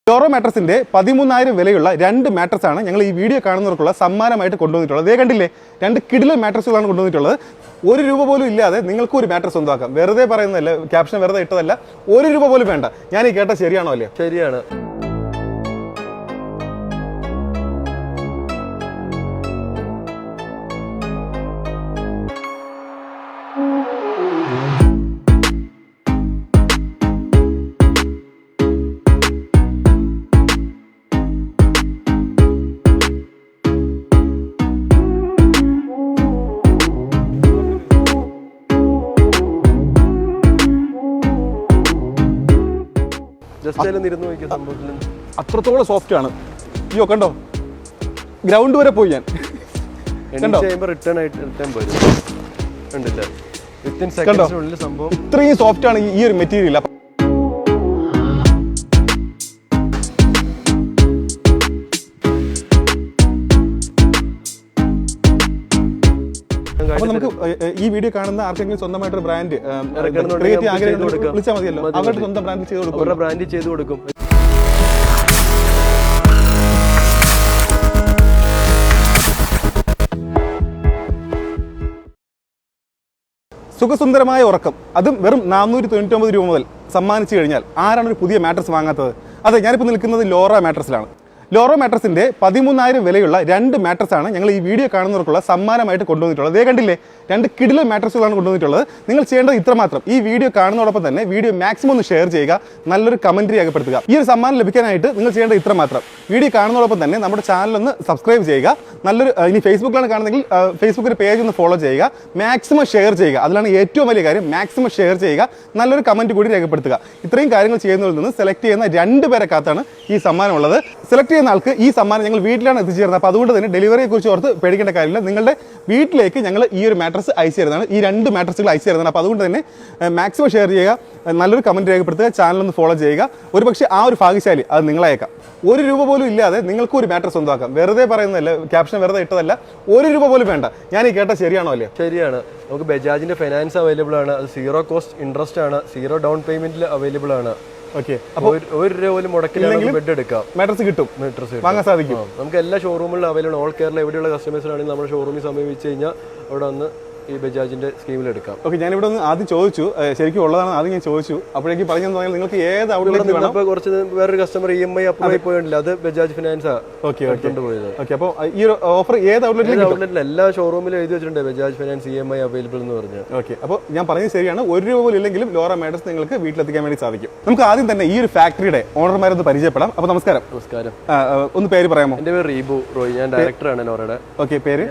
ലോറോ മാട്രസിന്റെ 13,000 വിലയുള്ള 2 മാട്രസാണ് ഞങ്ങൾ ഈ വീഡിയോ കാണുന്നവർക്കുള്ള സമ്മാനമായിട്ട് കൊണ്ടുവന്നിട്ടുള്ളത്. അതേ കണ്ടില്ലേ, 2 കിടിലൻ മാട്രസുകളാണ് കൊണ്ടുവന്നിട്ടുള്ളത്. ₹1 പോലും ഇല്ലാതെ നിങ്ങൾക്ക് ഒരു മാട്രസ് സ്വന്തമാക്കാം. വെറുതെ പറയുന്നതല്ല, ക്യാപ്ഷൻ വെറുതെ ഇട്ടതല്ല. ₹1 പോലും വേണ്ട. ഞാൻ ഈ കേട്ട ശരിയാണോ അല്ലേ? ശരിയാണ്. അത്രത്തോളം സോഫ്റ്റ് ആണ്. അയ്യോ കണ്ടോ, ഗ്രൗണ്ട് വരെ പോയി ഞാൻ. ഇത്രയും സോഫ്റ്റ് ആണ് ഈ ഒരു മെറ്റീരിയൽ. അപ്പൊ നമുക്ക് ഈ വീഡിയോ കാണുന്ന ആർക്കെങ്കിലും സ്വന്തമായിട്ടൊരു ബ്രാൻഡ് വിളിച്ചാൽ മതിയല്ലോ, അവരുടെ സ്വന്തം ബ്രാൻഡ് ചെയ്ത് കൊടുക്കും. സുഖസുന്ദരമായ ഉറക്കം, അതും വെറും ₹499 മുതൽ സമ്മാനിച്ചു കഴിഞ്ഞാൽ ആരാണ് ഒരു പുതിയ മാട്രസ് വാങ്ങാത്തത്? അതെ, ഞാനിപ്പോൾ നിൽക്കുന്നത് ലോറോ മാട്രസിലാണ്. ലോറോ മാട്രസിന്റെ 13,000 വിലയുള്ള 2 മാട്രസാണ് ഞങ്ങൾ ഈ വീഡിയോ കാണുന്നവർക്കുള്ള സമ്മാനമായിട്ട് കൊണ്ടുവന്നിട്ടുള്ളത്. അതേ കണ്ടില്ലേ, 2 കിടിലൻ മാട്രസുകളാണ് കൊണ്ടുവന്നിട്ടുള്ളത്. നിങ്ങൾ ചെയ്യേണ്ടത് ഇത്രമാത്രം: ഈ വീഡിയോ കാണുന്നതോടൊപ്പം തന്നെ വീഡിയോ മാക്സിമം ഒന്ന് ഷെയർ ചെയ്യുക, നല്ലൊരു കമന്റ് രേഖപ്പെടുത്തുക. ഈ ഒരു സമ്മാനം ലഭിക്കാനായിട്ട് നിങ്ങൾ ചെയ്യേണ്ടത് ഇത്രമാത്രം: വീഡിയോ കാണുന്നതോടൊപ്പം തന്നെ നമ്മുടെ ചാനൽ ഒന്ന് സബ്സ്ക്രൈബ് ചെയ്യുക, നല്ലൊരു ഇനി ഫേസ്ബുക്കിലാണ് കാണുന്നതെങ്കിൽ ഫേസ്ബുക്കിന്റെ പേജ് ഒന്ന് ഫോളോ ചെയ്യുക, മാക്സിമം ഷെയർ ചെയ്യുക. അതിലാണ് ഏറ്റവും വലിയ കാര്യം, മാക്സിമം ഷെയർ ചെയ്യുക, നല്ലൊരു കമന്റ് കൂടി രേഖപ്പെടുത്തുക. ഇത്രയും കാര്യങ്ങൾ ചെയ്യുന്നതിൽ നിന്ന് സെലക്ട് ചെയ്യുന്ന 2 പേരെ കാത്താണ് ഈ സമ്മാനം ഉള്ളത്. സെലക്ട് ചെയ്യുന്ന ആൾക്ക് ഈ സമ്മാനം ഞങ്ങൾ വീട്ടിലാണ് എത്തിച്ചേരുന്നത്. അപ്പോൾ അതുകൊണ്ട് തന്നെ ഡെലിവറിയെ കുറിച്ച് ഓർത്ത് പേടിക്കേണ്ട കാര്യമില്ല. നിങ്ങളുടെ വീട്ടിലേക്ക് ഞങ്ങൾ ഈ ഒരു മാട്രസ് അയച്ചു തരുന്നതാണ്, ഈ 2 മാട്രസുകൾ അയച്ചു തരുന്നതാണ്. അപ്പോൾ അതുകൊണ്ട് തന്നെ മാക്സിമം ഷെയർ ചെയ്യുക, നല്ലൊരു കമന്റ് രേഖപ്പെടുത്തുക, ചാനലൊന്ന് ഫോളോ ചെയ്യുക. ഒരുപക്ഷെ ആ ഒരു ഭാഗ്യശാലി അത് നിങ്ങളായേക്കാം. ₹1 പോലും ഇല്ലാതെ നിങ്ങൾക്ക് ഒരു മാട്രസ് സ്വന്തമാക്കാം. വെറുതെ പറയുന്നതല്ല, ക്യാപ്ഷൻ വെറുതെ ഇട്ടതല്ല. ₹1 പോലും വേണ്ട. ഞാൻ ഈ കേട്ട ശരിയാണോ അല്ലേ? ശരിയാണ്. നമുക്ക് ബജാജിന്റെ ഫൈനാൻസ് അവൈലബിൾ ആണ്, അത് 0 കോസ്റ്റ് ഇൻട്രസ്റ്റ് ആണ്, 0 ഡൗൺ പേയ്മെന്റിൽ അവൈലബിൾ ആണ്. ഓക്കെ, അപ്പോൾ ₹1 പോലും മുടക്കില്ലെങ്കിൽ ബെഡ് എടുക്കാം, മാട്രസ് കിട്ടും, വാങ്ങാൻ സാധിക്കും. നമുക്ക് എല്ലാ ഷോറൂമിലും അവൈലബിൾ. ഓൾ കേരള എവിടെയുള്ള കസ്റ്റമേഴ്സിനാണെങ്കിൽ നമ്മുടെ ഷോറൂമിൽ സമീപിച്ച് കഴിഞ്ഞാൽ അവിടെ വന്ന് ഈ ബജാജിന്റെ സ്കീമിൽ എടുക്കാം. ഓക്കെ, ഞാനിവിടെ ഒന്ന് ആദ്യം ചോദിച്ചു, ശരിക്കും ഉള്ളതാണ് ആദ്യം ഞാൻ ചോദിച്ചു. അപ്പോഴേക്ക് പറഞ്ഞു തോന്നിയാൽ നിങ്ങൾക്ക് ഏത് ഔട്ട്ലെറ്റ് വേണം? അപ്പോൾ കുറച്ച് വേറൊരു കസ്റ്റമർ EMI അപ്രൂവ് ആയി പോയിട്ടില്ല, അത് ബജാജ് ഫിനാൻസ് കൊണ്ടുപോയത്. ഓക്കെ, അപ്പോൾ ഈ ഒരു ഓഫർ ഏത് ഔട്ട്ലെറ്റിലും എല്ലാ ഷോറൂമിലും എഴുതി വെച്ചിട്ടുണ്ട് ബജാജ് ഫിനാൻസ് EMI അവൈലബിൾ എന്ന് പറഞ്ഞു. ഓക്കെ, അപ്പോൾ ഞാൻ പറഞ്ഞത് ശരിയാണ്. ₹1 പോലും ഇല്ലെങ്കിലും ലോറോ മാട്രസ് നിങ്ങൾക്ക് വീട്ടിലെത്തിക്കാൻ വേണ്ടി സാധിക്കും. നമുക്ക് ആദ്യം തന്നെ ഈ ഒരു ഫാക്ടറിയുടെ ഓണർമാരൊന്ന് പരിചയപ്പെടാം. അപ്പോൾ നമസ്കാരം. നമസ്കാരം. ഒന്ന് പേര് പറയാമോ? എൻ്റെ പേര് റീബു റോയ്, ഞാൻ ഡയറക്ടറാണ് ലോറയുടെ. ഓക്കെ, പേര്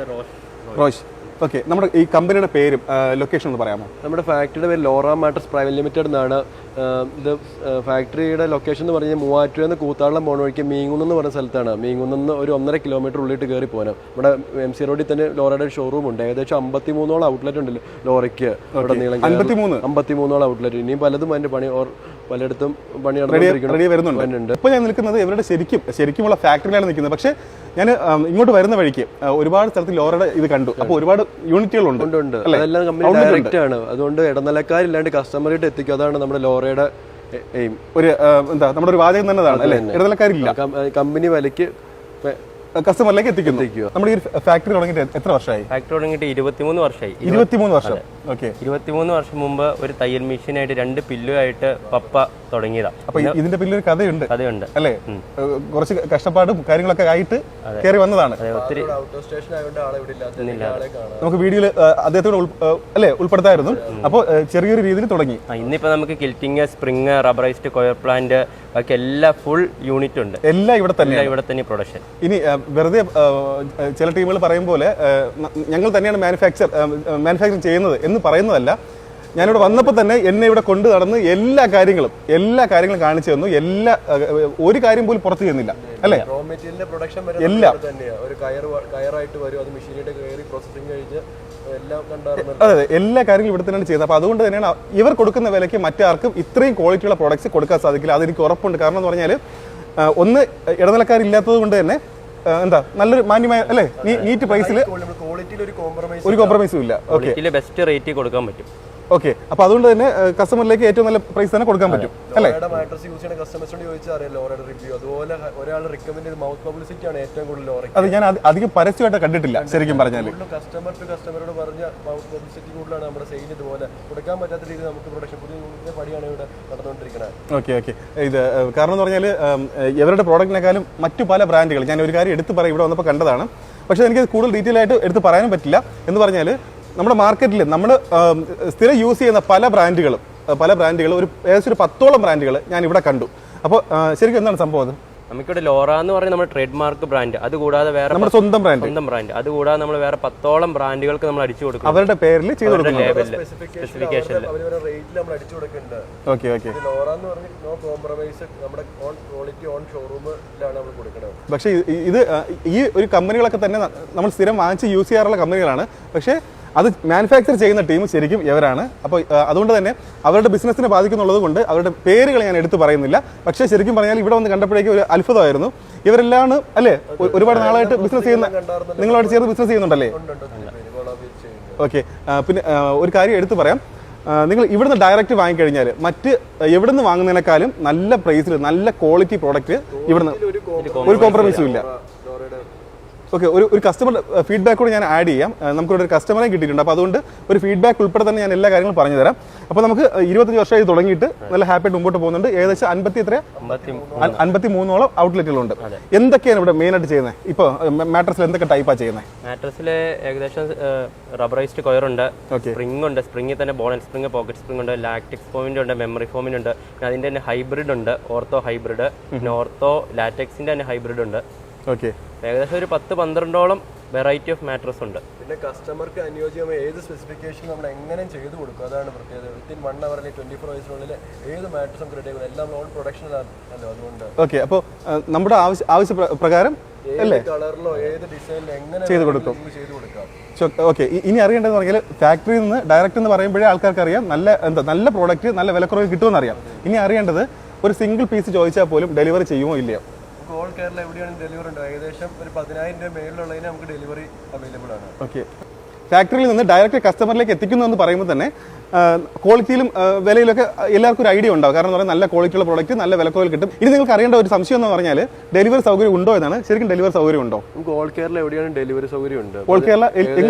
റോഷ്. ഓക്കെ, നമ്മുടെ ഈ കമ്പനിയുടെ പേരും ലൊക്കേഷൻ ഒന്ന് പറയാമോ? നമ്മുടെ ഫാക്ടറിയുടെ പേര് ലോറോ മാട്രസ് പ്രൈവറ്റ് ലിമിറ്റഡ് എന്നാണ്. ഇത് ഫാക്ടറിയുടെ ലൊക്കേഷൻ എന്ന് പറഞ്ഞാൽ മൂവാറ്റുപുഴയിൽ നിന്ന് കൂത്താളം പോണ വഴിക്ക് മീങ്കുന്ന് എന്ന് പറഞ്ഞ സ്ഥലത്താണ്. മീങ്കുന്ന് ഒരു 1.5 കിലോമീറ്റർ ഉള്ളിട്ട് കയറി പോകാം. നമ്മുടെ MC റോഡിൽ തന്നെ ലോറയുടെ ഷോറൂം ഉണ്ട്. ഏകദേശം 53ഓളം ഔട്ട്ലെറ്റ് ഉണ്ട് ലോറയ്ക്ക്. അവിടെ നീളം 53ഓളം ഔട്ട്ലെറ്റ്. ഇനിയും പലതും അതിന്റെ പണി പലയിടത്തും പണി നടന്നുകൊണ്ടിരിക്കുന്നുണ്ട്. ഇപ്പോൾ ഞാൻ നിൽക്കുന്നത് ഇവരുടെ ശരിക്കുമുള്ള ഫാക്ടറിയിലാണ് നിൽക്കുന്നത്. പക്ഷേ ഞാൻ ഇങ്ങോട്ട് വരുന്ന വഴിക്ക് ഒരുപാട് സ്ഥലത്ത് ലോറയുടെ ഇത് കണ്ടു. അപ്പോൾ ഒരുപാട് യൂണിറ്റുകളുണ്ട്. അതെല്ലാം കമ്പനി ഡയറക്റ്റ് ആണ്. അതുകൊണ്ട് ഇടനിലക്കാരില്ലാണ്ട് കസ്റ്റമറിട്ട് എത്തിക്കും. അതാണ് നമ്മുടെ ലോറയുടെ എയിം. ഒരു എന്താ നമ്മുടെ ഒരു വാചകം തന്നെ അല്ലേ, ഇടനിലക്കാരില്ല. കമ്പനി വിലയ്ക്ക് കസ്റ്റമറിലേക്ക് എത്തിക്കുന്നു. നമ്മുടെ ഈ ഫാക്ടറി തുടങ്ങിയിട്ട് എത്ര വർഷമായി? ഫാക്ടറി തുടങ്ങിയിട്ട് 23 വർഷമായി. 23 വർഷം. ഓക്കെ, 23 വർഷം മുമ്പ് ഒരു തയ്യൽ മെഷീനായിട്ട് 2 പില്ലുമായിട്ട് പപ്പ തുടങ്ങിയതാ. അപ്പൊ ഇതിന്റെ പിന്നിൽ കഥയുണ്ട് അല്ലേ? കുറച്ച് കഷ്ടപ്പാടും കാര്യങ്ങളൊക്കെ ആയിട്ട് കയറി വന്നതാണ്. ഒത്തിരി നമുക്ക് വീഡിയോയിൽ അദ്ദേഹത്തോട് അല്ലേ ഉൾപ്പെടുത്തായിരുന്നു. അപ്പോൾ ചെറിയൊരു രീതിയിൽ തുടങ്ങി. ഇന്നിപ്പോ നമുക്ക് കിൽറ്റിങ്, സ്പ്രിങ്, റബ്ബറൈസ്ഡ്, കൊയർ പ്ലാന്റ്, ബാക്കി എല്ലാ ഫുൾ യൂണിറ്റ് ഉണ്ട്. എല്ലാം ഇവിടെ തന്നെ പ്രൊഡക്ഷൻ. ഇനി വെറുതെ ചില ടീമുകൾ പറയും പോലെ ഞങ്ങൾ തന്നെയാണ് മാനുഫാക്ചർ ചെയ്യുന്നത് എന്ന് പറയുന്നതല്ല. ഞാനിവിടെ വന്നപ്പോൾ തന്നെ എന്നെ ഇവിടെ കൊണ്ടു നടന്ന് എല്ലാ കാര്യങ്ങളും കാണിച്ചു തന്നു. ഒരു കാര്യം പോലും പുറത്തു ചെയ്യുന്നില്ല അല്ലേ? എല്ലാം അതെ, എല്ലാ കാര്യങ്ങളും ഇവിടെ തന്നെയാണ് ചെയ്യുന്നത്. അപ്പോൾ അതുകൊണ്ട് തന്നെയാണ് ഇവർ കൊടുക്കുന്ന വിലയ്ക്ക് മറ്റാർക്കും ഇത്രയും ക്വാളിറ്റിയുള്ള പ്രോഡക്ട്സ് കൊടുക്കാൻ സാധിക്കില്ല. അതെനിക്ക് ഉറപ്പുണ്ട്. കാരണം എന്ന് പറഞ്ഞാൽ ഒന്ന് ഇടനിലക്കാരില്ലാത്തത് കൊണ്ട് തന്നെ എന്താ നല്ലൊരു മാന്യമായ അല്ലേ, നീറ്റ് പ്രൈസിൽ ഒരു കോംപ്രമൈസും ഇല്ല. ബെസ്റ്റ് റേറ്റ് കൊടുക്കാൻ പറ്റും. ഓക്കെ, അപ്പോൾ അതുകൊണ്ട് തന്നെ കസ്റ്റമറിലേക്ക് ഏറ്റവും നല്ല പ്രൈസ് തന്നെ കൊടുക്കാൻ പറ്റും അല്ലേ? മാട്രസ് യൂസ് ചെയ്യുന്ന കസ്റ്റമേഴ്സിനോട് ചോദിച്ചാൽ അറിയാം ലോറയുടെ റിവ്യൂ. അതുപോലെ ഒരാൾ റെക്കമെൻഡ് ചെയ്ത് മൗത്ത് പബ്ലിസിറ്റി ആണ് ഏറ്റവും കൂടുതൽ ലോറ. അത് ഞാൻ അധികം പരസ്യമായിട്ട് കണ്ടിട്ടില്ല ശരിക്കും പറഞ്ഞാൽ. കസ്റ്റമർ ടു കസ്റ്റമറോട് പറഞ്ഞ മൗത്ത് പബ്ലിസിറ്റി കൂടുതലാണ് നമ്മുടെ സെയിൽ. ഇതുപോലെ കൊടുക്കാൻ പറ്റാത്ത രീതിയിൽ നമുക്ക് പ്രൊഡക്ഷൻ പുതിയ പടിയാണ് ഇവിടെ നടന്നുകൊണ്ടിരിക്കുന്നത്. ഓക്കെ ഓക്കെ, ഇത് കാരണം എന്ന് പറഞ്ഞാൽ ഇവരുടെ പ്രോഡക്റ്റിനേക്കാളും മറ്റു പല ബ്രാൻഡുകൾ ഞാൻ ഒരു കാര്യം എടുത്ത് പറയും ഇവിടെ വന്നപ്പോൾ കണ്ടതാണ്. പക്ഷേ എനിക്ക് കൂടുതൽ ഡീറ്റെയിൽ ആയിട്ട് എടുത്ത് പറയാനും പറ്റില്ല. എന്ന് പറഞ്ഞാൽ നമ്മുടെ മാർക്കറ്റിൽ നമ്മൾ സ്ഥിരം യൂസ് ചെയ്യുന്ന പല ബ്രാൻഡുകളും ഒരു ഏകദേശം ഒരു 10ഓളം ബ്രാൻഡുകൾ ഞാൻ ഇവിടെ കണ്ടു. അപ്പോൾ ശരിക്കും എന്താണ് സംഭവം? അത് നമുക്കിവിടെ ലോറ എന്ന് പറയുന്നത് നമ്മുടെ ട്രേഡ് മാർക്ക് ബ്രാൻഡ്. അതുകൂടാതെ വേറെ നമ്മുടെ സ്വന്തം ബ്രാൻഡ്. അതുകൂടാതെ നമ്മൾ വേറെ 10ഓളം ബ്രാൻഡുകൾക്ക് നമ്മൾ അടിച്ചു കൊടുക്കും. അവരുടെ പേരിൽ ചെയ്ത് കൊടുക്കും. Okay okay. പക്ഷേ ഇത് ഈ ഒരു കമ്പനികളൊക്കെ തന്നെ നമ്മൾ സ്ഥിരം വാങ്ങിച്ച് യൂസ് ചെയ്യാറുള്ള കമ്പനികളാണ്. പക്ഷേ അത് മാനുഫാക്ചർ ചെയ്യുന്ന ടീം ശരിക്കും ഇവരാണ്. അപ്പോൾ അതുകൊണ്ട് തന്നെ അവരുടെ ബിസിനസ്സിനെ ബാധിക്കുന്നുള്ളത് കൊണ്ട് അവരുടെ പേരുകൾ ഞാൻ എടുത്തു പറയുന്നില്ല. പക്ഷേ ശരിക്കും പറഞ്ഞാൽ ഇവിടെ വന്ന് കണ്ടപ്പോഴേക്കും ഒരു അത്ഭുതമായിരുന്നു. ഇവരെല്ലാം അല്ലേ ഒരുപാട് നാളായിട്ട് ബിസിനസ് ചെയ്യുന്ന, നിങ്ങളോട് ചേർന്ന് ബിസിനസ് ചെയ്യുന്നുണ്ടല്ലേ? ഓക്കെ. പിന്നെ ഒരു കാര്യം എടുത്തു പറയാം, നിങ്ങൾ ഇവിടുന്ന് ഡയറക്റ്റ് വാങ്ങിക്കഴിഞ്ഞാൽ മറ്റ് എവിടെ നിന്ന് വാങ്ങുന്നതിനേക്കാളും നല്ല പ്രൈസിൽ നല്ല ക്വാളിറ്റി പ്രോഡക്റ്റ് ഇവിടുന്ന് ഒരു കോംപ്രമൈസും ഇല്ല. ഓക്കെ, ഒരു കസ്റ്റമർ ഫീഡ്ബാക്ക് കൂടെ ഞാൻ ആഡ് ചെയ്യാം. നമുക്കിവിടെ ഒരു കസ്റ്റമറെ കിട്ടിയിട്ടുണ്ട്. അപ്പോൾ അതുകൊണ്ട് ഒരു ഫീഡ്ബാക്ക് ഉൾപ്പെടെ തന്നെ ഞാൻ എല്ലാ കാര്യങ്ങളും പറഞ്ഞു തരാം. അപ്പോൾ നമുക്ക് 25 വർഷമായി തുടങ്ങിയിട്ട് നല്ല ഹാപ്പിയായിട്ട് മുമ്പോട്ട് പോകുന്നുണ്ട്. ഏകദേശം 53ഓളം ഔട്ട്ലെറ്റുകളുണ്ട്. എന്തൊക്കെയാണ് ഇവിടെ മെയിനായിട്ട് ചെയ്യുന്നത്? ഇപ്പോൾ മാട്രസിൽ എന്തൊക്കെ ടൈപ്പാണ് ചെയ്യുന്നത്? മാട്രസിൽ ഏകദേശം റബ്ബറൈസ്ഡ് കൊയറുണ്ട്, സ്പ്രിംഗ് ഉണ്ട്, സ്പ്രിംഗിൽ തന്നെ ball and spring, pocket spring ഉണ്ട്, ലാക്ടിക്സ് ഫോമിൻ്റെ ഉണ്ട്, മെമ്മറി ഫോമിൻ്റെ ഉണ്ട്, പിന്നെ അതിൻ്റെ തന്നെ ഹൈബ്രിഡ് ഉണ്ട്, ഓർത്തോ ഹൈബ്രിഡ്, പിന്നെ ഓർത്തോ ലാറ്റക്സിൻ്റെ തന്നെ ഹൈബ്രിഡ് ഉണ്ട്. ഓക്കെ, ഏകദേശം ഒരു 10-12ഓളം വെറൈറ്റി ഓഫ് മാട്രസ് ഉണ്ട്. പിന്നെ കസ്റ്റമർക്ക് അനുയോജ്യമായ ഏത് സ്പെസിഫിക്കേഷൻ നമ്മൾ എങ്ങനെ ചെയ്തു കൊടുക്കും, അതാണ് പ്രത്യേകത. വിത്തിൻ 1 hour അല്ലെങ്കിൽ 24 hours ഏത് മാട്രസ് നമുക്ക് റെഡി ആകും. എല്ലാം ഓൺ പ്രൊഡക്ഷനിലാണ് അതുകൊണ്ട്. ഓക്കെ, അപ്പോൾ നമ്മുടെ ആവശ്യപ്രകാരം കളറിലോ ഏത് ഡിസൈനിലോ എങ്ങനെ ചെയ്ത് കൊടുക്കും. ഓക്കെ, ഇനി അറിയേണ്ടതെന്ന് പറഞ്ഞാൽ ഫാക്ടറിയിൽ നിന്ന് ഡയറക്റ്റ് എന്ന് പറയുമ്പോഴേ ആൾക്കാർക്ക് അറിയാം നല്ല പ്രോഡക്റ്റ് നല്ല വിലക്കുറവ് കിട്ടുമെന്ന് അറിയാം. ഇനി അറിയേണ്ടത് ഒരു സിംഗിൾ പീസ് ചോദിച്ചാൽ പോലും ഡെലിവറി ചെയ്യുമോ ഇല്ലയോ? ഓൾ കേരള എവിടെയാണെങ്കിൽ ഡെലിവറി ഉണ്ട്. ഏകദേശം ഒരു 10,000 രൂപ മേളിലുള്ളതിന് നമുക്ക് ഡെലിവറി അവൈലബിൾ ആണ്. ഓക്കെ, ഫാക്ടറിയിൽ നിന്ന് ഡയറക്റ്റ് കസ്റ്റമറിലേക്ക് എത്തിക്കുന്നു എന്ന് പറയുമ്പോൾ തന്നെ ക്വാളിറ്റിയിലും വിലയിലൊക്കെ എല്ലാവർക്കും ഒരു ഐഡിയ ഉണ്ടാവും. കാരണം എന്ന് പറഞ്ഞാൽ നല്ല ക്വാളിറ്റിയുള്ള പ്രോഡക്റ്റ് നല്ല വിലക്കുറവിൽ കിട്ടും. ഇനി നിങ്ങൾക്ക് അറിയേണ്ട ഒരു സംശയം എന്ന് പറഞ്ഞാൽ ഡെലിവറി സൗകര്യം ഉണ്ടോ എന്നാണ്. ശരിക്കും ഡെലിവറി സൗകര്യം ഉണ്ടോ? നമുക്ക് ഓൾ കേരള എവിടെയാണ് ഡെലിവറി സൗകര്യം ഉണ്ട്. ഓൾ കേരള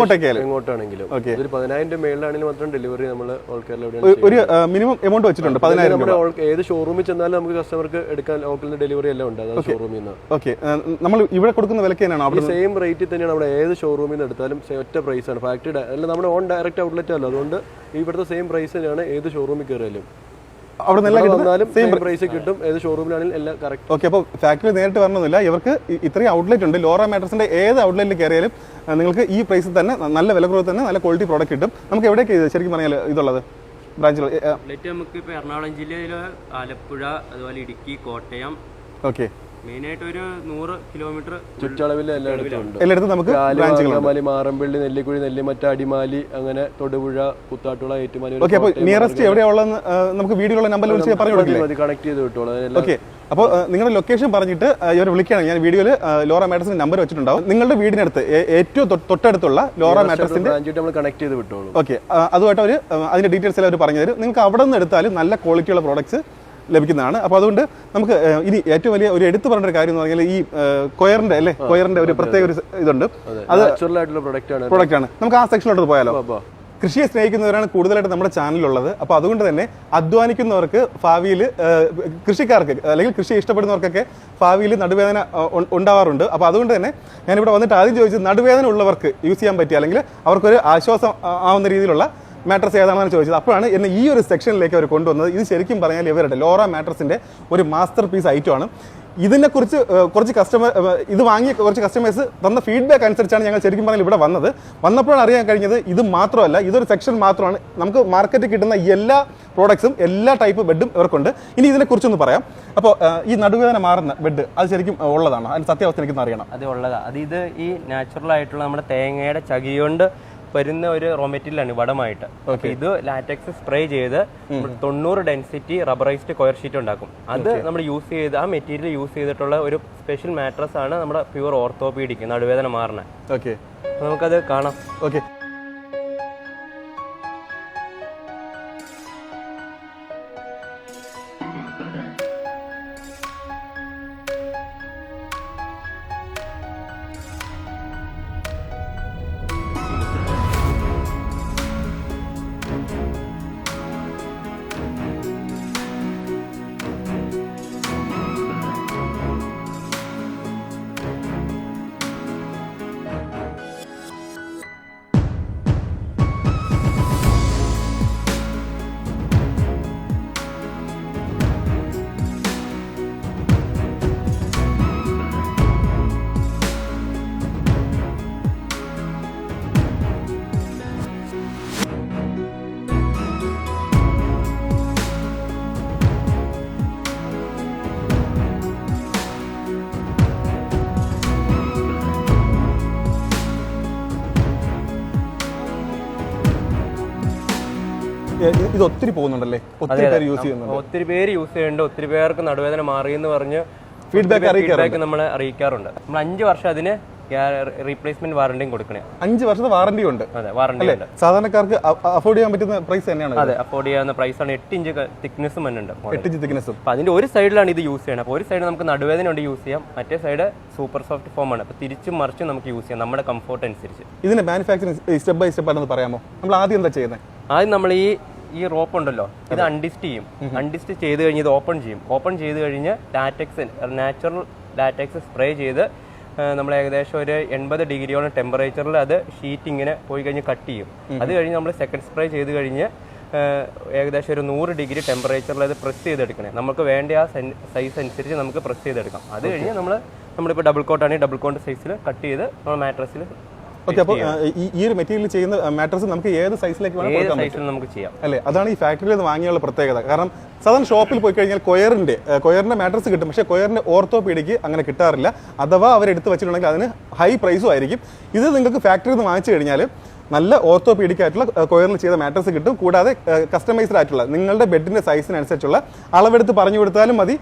എങ്ങോട്ടാണെങ്കിലും ഒരു 10,000 രൂപ മേളിലാണെങ്കിലും മാത്രം ഡെലിവറി നമ്മൾ ഓൾ കേരള ഒരു മിനിമം എമൗണ്ട് വെച്ചിട്ടുണ്ട്. 10,000 രൂപ. ഏത് ഷോറൂമിൽ ചെന്നാലും നമുക്ക് കസ്റ്റമർക്ക് എടുക്കാൻ ലോക്കലിൽ ഡെലിവറി എല്ലാം ഉണ്ട്. അതാണ് ഷോറൂമിൽ നിന്ന്. ഓക്കെ, നമ്മൾ ഇവിടെ കൊടുക്കുന്ന വിലക്ക് തന്നെയാണ് അവിടെ സെയിം റേറ്റിൽ തന്നെയാണ് അവിടെ ഏത് ഷോറൂമിൽ നിന്ന് എടുത്താലും ഒറ്റ പ്രൈസ് ആണ്. ഫാക്ടറി അല്ല, നമ്മുടെ ഓൺ ഡയറക്റ്റ് ഔട്ട്ലെറ്റ് അല്ല. അതുകൊണ്ട് ഇവിടുത്തെ സെയിം പ്രൈസ് തന്നെയാണ് ഏത് ഷോറൂമിൽ കയറിയാലും. അവിടെ നിന്നാലും സെയിം പ്രൈസ് കിട്ടും. ഏത് ഷോറൂമിലാണെങ്കിലും എല്ലാം കറക്റ്റ്. ഓക്കെ, അപ്പോൾ ഫാക്ടറി നേരിട്ട് വരണമെന്നില്ല. ഇവർക്ക് ഇത്രയും ഔട്ട്ലെറ്റ് ഉണ്ട്. ലോറ മാട്രസിന്റെ ഏത് ഔട്ട്ലെറ്റിൽ കയറിയാലും നിങ്ങൾക്ക് ഈ പ്രൈസിൽ തന്നെ നല്ല വിലക്കുറവ് തന്നെ നല്ല ക്വാളിറ്റി പ്രോഡക്റ്റ് കിട്ടും. നമുക്ക് എവിടെയൊക്കെ ശരിക്കും പറഞ്ഞാൽ ഇതുള്ളത് ബ്രാഞ്ചുകൾ? നമുക്ക് ഇപ്പോൾ എറണാകുളം ജില്ലയിൽ ആലപ്പുഴ, അതുപോലെ ഇടുക്കി, കോട്ടയം. ഓക്കെ, മെയിനായിട്ട് ഒരു 100 കിലോമീറ്റർ ചുറ്റളവിൽ എല്ലായിടത്തും നമുക്ക് അങ്കമാലി, മാറമ്പള്ളി, നെല്ലിക്കുഴി, നെല്ലിമറ്റ, അടിമാലി, അങ്ങനെ തൊടുപുഴ, കുത്താട്ടുള, ഏറ്റുമാനൂർ. ഓക്കെ, അപ്പോൾ നിയറസ്റ്റ് എവിടെയുള്ളതെന്ന് നമുക്ക് വീഡിയോയിലുള്ള നമ്പറിൽ വിളിച്ച് പറഞ്ഞു കൊടുക്കില്ലേ? കണക്ട് ചെയ്ത് വിട്ടോളാം. ഓക്കെ, അപ്പോൾ നിങ്ങളുടെ ലൊക്കേഷൻ പറഞ്ഞിട്ട് ഇവരെ വിളിക്കുകയാണ്. ഞാൻ വീഡിയോയിൽ ലോറ മാട്രസിന്റെ നമ്പർ വെച്ചിട്ടുണ്ടാവും. നിങ്ങളുടെ വീടിനടുത്ത് ഏറ്റവും തൊട്ടടുത്തുള്ള ലോറ മാട്രസിന്റെ നമ്മൾ കണക്ട് ചെയ്ത് വിട്ടോളൂ. ഓക്കെ, അതുമായിട്ട് അവർ അതിന്റെ ഡീറ്റെയിൽസ് എല്ലാം അവർ പറഞ്ഞു തരും. നിങ്ങൾക്ക് അവിടെ നിന്ന് എടുത്താലും നല്ല ക്വാളിറ്റിയുള്ള പ്രോഡക്ട്സ് ലഭിക്കുന്നതാണ്. അപ്പോൾ അതുകൊണ്ട് നമുക്ക് ഇനി ഏറ്റവും വലിയ ഒരു എടുത്തു പറഞ്ഞ ഒരു കാര്യം എന്ന് പറഞ്ഞാൽ ഈ കൊയറിന്റെ ഒരു പ്രത്യേക ഒരു ഇതുണ്ട്. അത് പ്രൊഡക്റ്റ് ആണ്. നമുക്ക് ആ സെക്ഷനിലോട്ട് പോയാലോ? കൃഷിയെ സ്നേഹിക്കുന്നവരാണ് കൂടുതലായിട്ട് നമ്മുടെ ചാനലിലുള്ളത്. അപ്പോൾ അതുകൊണ്ട് തന്നെ അധ്വാനിക്കുന്നവർക്ക് ഭാവിയിൽ, കൃഷിക്കാർക്ക് അല്ലെങ്കിൽ കൃഷി ഇഷ്ടപ്പെടുന്നവർക്കൊക്കെ ഭാവിയിൽ നടുവേദന ഉണ്ടാവാറുണ്ട്. അപ്പോൾ അതുകൊണ്ട് തന്നെ ഞാനിവിടെ വന്നിട്ട് ആദ്യം ചോദിച്ചത് നടുവേദന ഉള്ളവർക്ക് യൂസ് ചെയ്യാൻ പറ്റിയ അല്ലെങ്കിൽ അവർക്കൊരു ആശ്വാസം ആവുന്ന രീതിയിലുള്ള മാട്രസ് ഏതാണെന്ന് ചോദിച്ചത്. അപ്പോഴാണ് എന്നെ ഈ ഒരു സെക്ഷനിലേക്ക് അവർ കൊണ്ടുവന്നത്. ഇത് ശരിക്കും പറഞ്ഞാൽ ഇവരുടെ ലോറ മാട്രസിന്റെ ഒരു മാസ്റ്റർ പീസ് ഐറ്റമാണ്. ഇതിനെക്കുറിച്ച് കുറച്ച് ഇത് വാങ്ങിയ കുറച്ച് കസ്റ്റമേഴ്സ് തന്ന ഫീഡ്ബാക്ക് അനുസരിച്ചാണ് ഞങ്ങൾ ശരിക്കും പറഞ്ഞാൽ ഇവിടെ വന്നപ്പോഴാണ് അറിയാൻ കഴിഞ്ഞത് ഇത് മാത്രമല്ല, ഇതൊരു സെക്ഷൻ മാത്രമാണ്. നമുക്ക് മാർക്കറ്റിൽ കിട്ടുന്ന എല്ലാ പ്രോഡക്ട്സും എല്ലാ ടൈപ്പ് ബെഡും ഇവർക്കുണ്ട്. ഇനി ഇതിനെക്കുറിച്ചൊന്ന് പറയാം. അപ്പോൾ ഈ നടുവേദന മാറുന്ന ബെഡ് അത് ശരിക്കും ഉള്ളതാണ്? അതിന് സത്യാവസ്ഥ എനിക്കൊന്ന് അറിയണം. അത് ഉള്ളതാണ്. അത് ഇത് ഈ നാച്ചുറൽ ആയിട്ടുള്ള നമ്മുടെ തേങ്ങയുടെ ചകി കൊണ്ട് വരുന്ന ഒരു റോ മെറ്റീരിയലാണ് വടമായിട്ട്. ഇത് ലാറ്റക്സ് സ്പ്രേ ചെയ്ത് 90 ഡെൻസിറ്റി റബ്ബറൈസ്ഡ് കൊയർ ഷീറ്റ് ഉണ്ടാക്കും. അത് നമ്മൾ യൂസ് ചെയ്ത് ആ മെറ്റീരിയൽ യൂസ് ചെയ്തിട്ടുള്ള ഒരു സ്പെഷ്യൽ മാട്രസ് ആണ് നമ്മുടെ പ്യൂർ ഓർത്തോപീഡിക് നടുവേദന മാറണ. ഓക്കെ, നമുക്കത് കാണാം. ഓക്കെ, ഇത് ഒത്തിരി പോകുന്നുണ്ടല്ലേ, ഒത്തിരി പേര് യൂസ് ചെയ്യുന്നുണ്ട്. ഒത്തിരി പേര് യൂസ് ചെയ്യുന്നുണ്ട്, ഒത്തിരി പേർക്ക് നടുവേദന മാറിയെന്ന് പറഞ്ഞ് ഫീഡ്ബാക്ക് നമ്മൾ അറിയിക്കാറുണ്ട്. നമ്മൾ 5 വർഷം അതിന് റീപ്ലേസ്മെന്റ് വാറണ്ടിയും കൊടുക്കണേ. 5 വർഷത്തെ വാറണ്ടി ഉണ്ട്. അതെ, വാറണ്ടി ഉണ്ട്. സാധാരണക്കാർക്ക് അഫോർഡ് ചെയ്യാൻ പറ്റുന്ന പ്രൈസ് തന്നെയാണ്. അതെ, അഫോർഡ് ചെയ്യാവുന്ന പ്രൈസ് ആണ്. 8 ഇഞ്ച് തിക്നെസ്സും ഉണ്ട്. 8 ഇഞ്ച് തിക്നെസ്സും. അപ്പൊ അതിന്റെ ഒരു സൈഡിലാണ് ഇത് യൂസ് ചെയ്യണം. അപ്പോൾ ഒരു സൈഡ് നമുക്ക് നടുവേദന കൊണ്ട് യൂസ് ചെയ്യാം, മറ്റേ സൈഡ് സൂപ്പർ സോഫ്റ്റ് ഫോം ആണ്. അപ്പൊ തിരിച്ചും മറിച്ചും നമുക്ക് യൂസ് ചെയ്യാം നമ്മുടെ കംഫോർട്ട് അനുസരിച്ച്. ഇതിന്റെ മാനുഫാക്ചറിംഗ് സ്റ്റെപ്പ് ബൈ സ്റ്റെപ്പ് ആണെന്ന് പറയാമോ? നമ്മൾ ആദ്യം എന്താ ചെയ്യുന്നത്? ആദ്യം നമ്മൾ ഈ റോപ്പ് ഉണ്ടല്ലോ, ഇത് അൺഡിസ്റ്റ് ചെയ്യും. അൺഡിസ്റ്റ് ചെയ്ത് കഴിഞ്ഞ് ഇത് ഓപ്പൺ ചെയ്യും. ഓപ്പൺ ചെയ്ത് കഴിഞ്ഞ് നാച്ചുറൽ ലാറ്റക്സ് സ്പ്രേ ചെയ്ത് നമ്മൾ ഏകദേശം ഒരു 80 ഡിഗ്രിയോളം ടെമ്പറേച്ചറിൽ അത് ഷീറ്റ് ഇങ്ങനെ പോയി കഴിഞ്ഞ് കട്ട് ചെയ്യും. അത് കഴിഞ്ഞ് നമ്മൾ സെക്കൻഡ് സ്പ്രേ ചെയ്ത് കഴിഞ്ഞ് ഏകദേശം ഒരു 100 ഡിഗ്രി ടെമ്പറേച്ചറിൽ അത് പ്രസ് ചെയ്തെടുക്കണേ. നമുക്ക് വേണ്ട ആ സൈസ് അനുസരിച്ച് നമുക്ക് പ്രസ് ചെയ്തെടുക്കാം. അത് കഴിഞ്ഞ് നമ്മളിപ്പോൾ ഡബിൾ കോട്ടാണെങ്കിൽ ഡബിൾ കോട്ട് സൈസിൽ കട്ട് ചെയ്ത് നമ്മൾ മാട്രസിൽ. ഓക്കെ, അപ്പോൾ ഈ ഒരു മെറ്റീരിയൽ ചെയ്യുന്ന മാട്രസ് നമുക്ക് ഏത് സൈസിലേക്ക് വേണമെങ്കിൽ നമുക്ക് ചെയ്യാം അല്ലേ? അതാണ് ഈ ഫാക്ടറിയിൽ നിന്ന് വാങ്ങിയുള്ള പ്രത്യേകത. കാരണം സാധാരണ ഷോപ്പിൽ പോയി കഴിഞ്ഞാൽ കൊയറിന്റെ മാട്രസ് കിട്ടും, പക്ഷേ കൊയറിന്റെ ഓർത്തോപീഡിക്ക് അങ്ങനെ കിട്ടാറില്ല. അഥവാ അവരെടുത്ത് വെച്ചിട്ടുണ്ടെങ്കിൽ അതിന് ഹൈ പ്രൈസും ആയിരിക്കും. ഇത് നിങ്ങൾക്ക് ഫാക്ടറിയിൽ നിന്ന് വാങ്ങിച്ചു കഴിഞ്ഞാൽ നല്ല ഓർത്തോപീഡിക് ആയിട്ടുള്ള കൊയറിൽ ചെയ്ത മാട്രസ് കിട്ടും. കൂടാതെ കസ്റ്റമൈസ്ഡ് ആയിട്ടുള്ള നിങ്ങളുടെ ബെഡിന്റെ സൈസിനനുസരിച്ചുള്ള അളവെടുത്ത് പറഞ്ഞു കൊടുത്താലും മതി.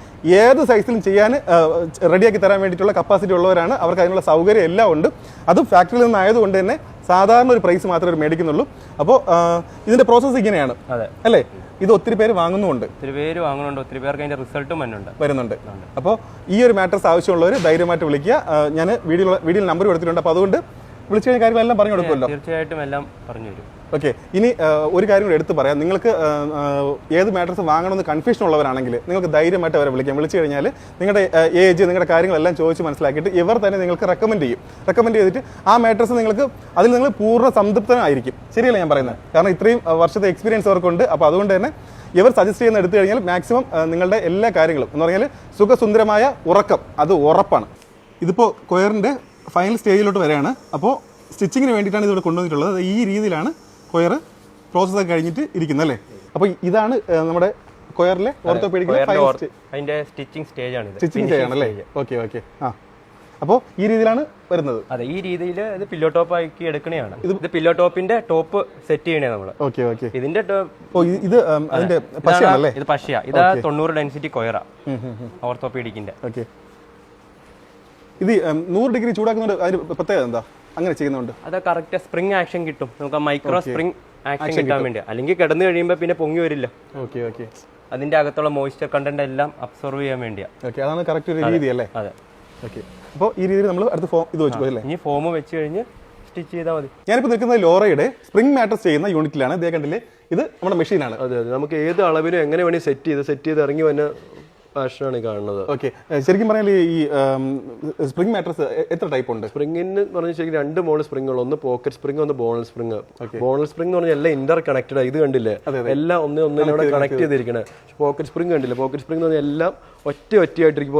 ഏത് സൈസിലും ചെയ്യാൻ റെഡിയാക്കി തരാൻ വേണ്ടിയിട്ടുള്ള കപ്പാസിറ്റി ഉള്ളവരാണ്. അവർക്ക് അതിനുള്ള സൗകര്യം എല്ലാം ഉണ്ട്. അതും ഫാക്ടറിയിൽ നിന്നായതുകൊണ്ട് തന്നെ സാധാരണ ഒരു പ്രൈസ് മാത്രമേ മേടിക്കുന്നുള്ളൂ. അപ്പോൾ ഇതിന്റെ പ്രോസസ്സ് ഇങ്ങനെയാണ് അല്ലേ? ഇത് ഒത്തിരി പേര് വാങ്ങുന്നുണ്ട്, ഒത്തിരി പേർക്ക് അതിന്റെ റിസൾട്ടും വരുന്നുണ്ട്. അപ്പോൾ ഈ ഒരു മാട്രസ് ആവശ്യമുള്ളവർ ധൈര്യമായിട്ട് വിളിക്കുക. ഞാൻ വീഡിയോയിൽ നമ്പർ കൊടുത്തിട്ടുണ്ട്. അപ്പോൾ അതുകൊണ്ട് വിളിച്ചു കഴിഞ്ഞ കാര്യങ്ങളെല്ലാം പറഞ്ഞു കൊടുക്കുമല്ലോ. തീർച്ചയായിട്ടും എല്ലാം പറഞ്ഞു തരും. ഓക്കെ, ഇനി ഒരു കാര്യം കൂടി എടുത്ത് പറയാം. നിങ്ങൾക്ക് ഏത് മാട്രസ് വാങ്ങണമെന്ന് കൺഫ്യൂഷൻ ഉള്ളവരാണെങ്കിൽ നിങ്ങൾക്ക് ധൈര്യമായിട്ട് അവരെ വിളിക്കാം. വിളിച്ചു കഴിഞ്ഞാൽ നിങ്ങളുടെ ഏജ്, നിങ്ങളുടെ കാര്യങ്ങളെല്ലാം ചോദിച്ച് മനസ്സിലാക്കിയിട്ട് ഇവർ തന്നെ നിങ്ങൾക്ക് റെക്കമെൻഡ് ചെയ്തിട്ട് ആ മാട്രസ് അതിൽ നിങ്ങൾ പൂർണ്ണ സംതൃപ്തനായിരിക്കും. ശരിയല്ല ഞാൻ പറയുന്നത്? കാരണം ഇത്രയും വർഷത്തെ എക്സ്പീരിയൻസ് അവർക്കുണ്ട്. അപ്പോൾ അതുകൊണ്ട് തന്നെ ഇവർ സജസ്റ്റ് ചെയ്യുന്ന എടുത്തു കഴിഞ്ഞാൽ മാക്സിമം നിങ്ങളുടെ എല്ലാ കാര്യങ്ങളും എന്ന് പറഞ്ഞാൽ സുഖസുന്ദരമായ ഉറക്കം അത് ഉറപ്പാണ്. ഇതിപ്പോൾ കൊയറിൻ്റെ ഫൈനൽ സ്റ്റേജിലോട്ട് വരെയാണ്. അപ്പോൾ സ്റ്റിച്ചിങ്ങിന് വേണ്ടിയിട്ടാണ് ഇതിവിടെ കൊണ്ടുവന്നിട്ടുള്ളത്. ഈ രീതിയിലാണ് കൊയർ പ്രോസസ്സൊക്കെ കഴിഞ്ഞിട്ട് ഇരിക്കുന്നത് അല്ലേ? അപ്പോൾ ഇതാണ് നമ്മുടെ കൊയറിലെ ഓർത്തോപീഡിക്കിലെ അതിന്റെ സ്റ്റിച്ചിങ് സ്റ്റേജ് ആണ്. സ്റ്റിച്ചിങ് സ്റ്റേജ് ആണല്ലേ? ഓക്കെ. ആ, അപ്പോൾ ഈ രീതിയിലാണ് വരുന്നത്. അതെ, ഈ രീതിയിൽ ഇത് പില്ലോ ടോപ്പ് ആക്കി എടുക്കണയാണ്. ഇത് പില്ലോ ടോപ്പിന്റെ ടോപ്പ് സെറ്റ് ചെയ്യണേ നമ്മള്. ഓക്കെ. ഇതിന്റെ ഇത് അതിന്റെ പശയാണല്ലേ? ഇത് പശയാ. ഇത് 90 ഡെൻസിറ്റി കൊയറാ ഓർത്തോപീഡിക്കിന്റെ. ഓക്കെ. ഇത് 100 ഡിഗ്രി ചൂടാക്കുന്നുണ്ട്. അതിന് പ്രത്യേകത എന്താ അങ്ങനെ ചെയ്യുന്നുണ്ട്? അത് കറക്റ്റ് സ്പ്രിംഗ് ആക്ഷൻ കിട്ടും നമുക്ക്. മൈക്രോ സ്പ്രിംഗ് ആക്ഷൻ കിട്ടാൻ വേണ്ടി. അല്ലെങ്കിൽ കിടന്നു കഴിയുമ്പോൾ പിന്നെ പൊങ്ങി വരില്ല. ഓക്കെ. അതിന്റെ അകത്തുള്ള മോയ്സ്ചർ കണ്ടന്റ് എല്ലാം അബ്സോർവ് ചെയ്യാൻ വേണ്ടിയാ. ഓക്കെ, അതാണ് കറക്റ്റ് ഒരു രീതി അല്ലേ? അതെ. ഓക്കെ, അപ്പോൾ ഈ രീതിയിൽ നമ്മൾ അടുത്ത ഫോം ഇത് വെച്ചു പോയല്ലേ? ഇനി ഫോം വെച്ച് കഴിഞ്ഞ് സ്റ്റിച്ച് ചെയ്താൽ മതി. ഞാനിപ്പോൾ നിൽക്കുന്നത് ലോറയുടെ സ്പ്രിംഗ് മാട്രസ് ചെയ്യുന്ന യൂണിറ്റിലാണ്. ഇതേ കണ്ടില്ലേ, ഇത് നമ്മുടെ മെഷീനാണ്. അതെ, നമുക്ക് ഏത് അളവിനും എങ്ങനെ വേണേൽ സെറ്റ് ചെയ്ത് ഇറങ്ങി വന്ന ഫാഷനാണ് കാണുന്നത്. ഓക്കെ, ശരിക്കും പറഞ്ഞാൽ ഈ സ്പ്രിംഗ് മാട്രസ് എത്ര ടൈപ്പ് ഉണ്ട്? സ്പ്രിംഗിന് പറഞ്ഞാൽ ശരിക്കും 2 മോഡൽ സ്പ്രിങ്ങുകൾ. ഒന്ന് പോക്കറ്റ് സ്പ്രിംഗ്, ഒന്ന് ബോണൽ സ്പ്രിംഗ്. ബോണൽ സ്പ്രിംഗ് എന്ന് പറഞ്ഞാൽ എല്ലാം ഇന്റർ കണക്റ്റഡ്. ഇത് കണ്ടില്ലേ, എല്ലാം ഒന്നിനോട് കണക്ട് ചെയ്തിരിക്കണേ. പോക്കറ്റ് സ്പ്രിംഗ് കണ്ടില്ലേ? പോക്കറ്റ് സ്പ്രിംഗ് എന്ന് പറഞ്ഞാൽ എല്ലാം ഒറ്റയായിട്ടിരിക്കും.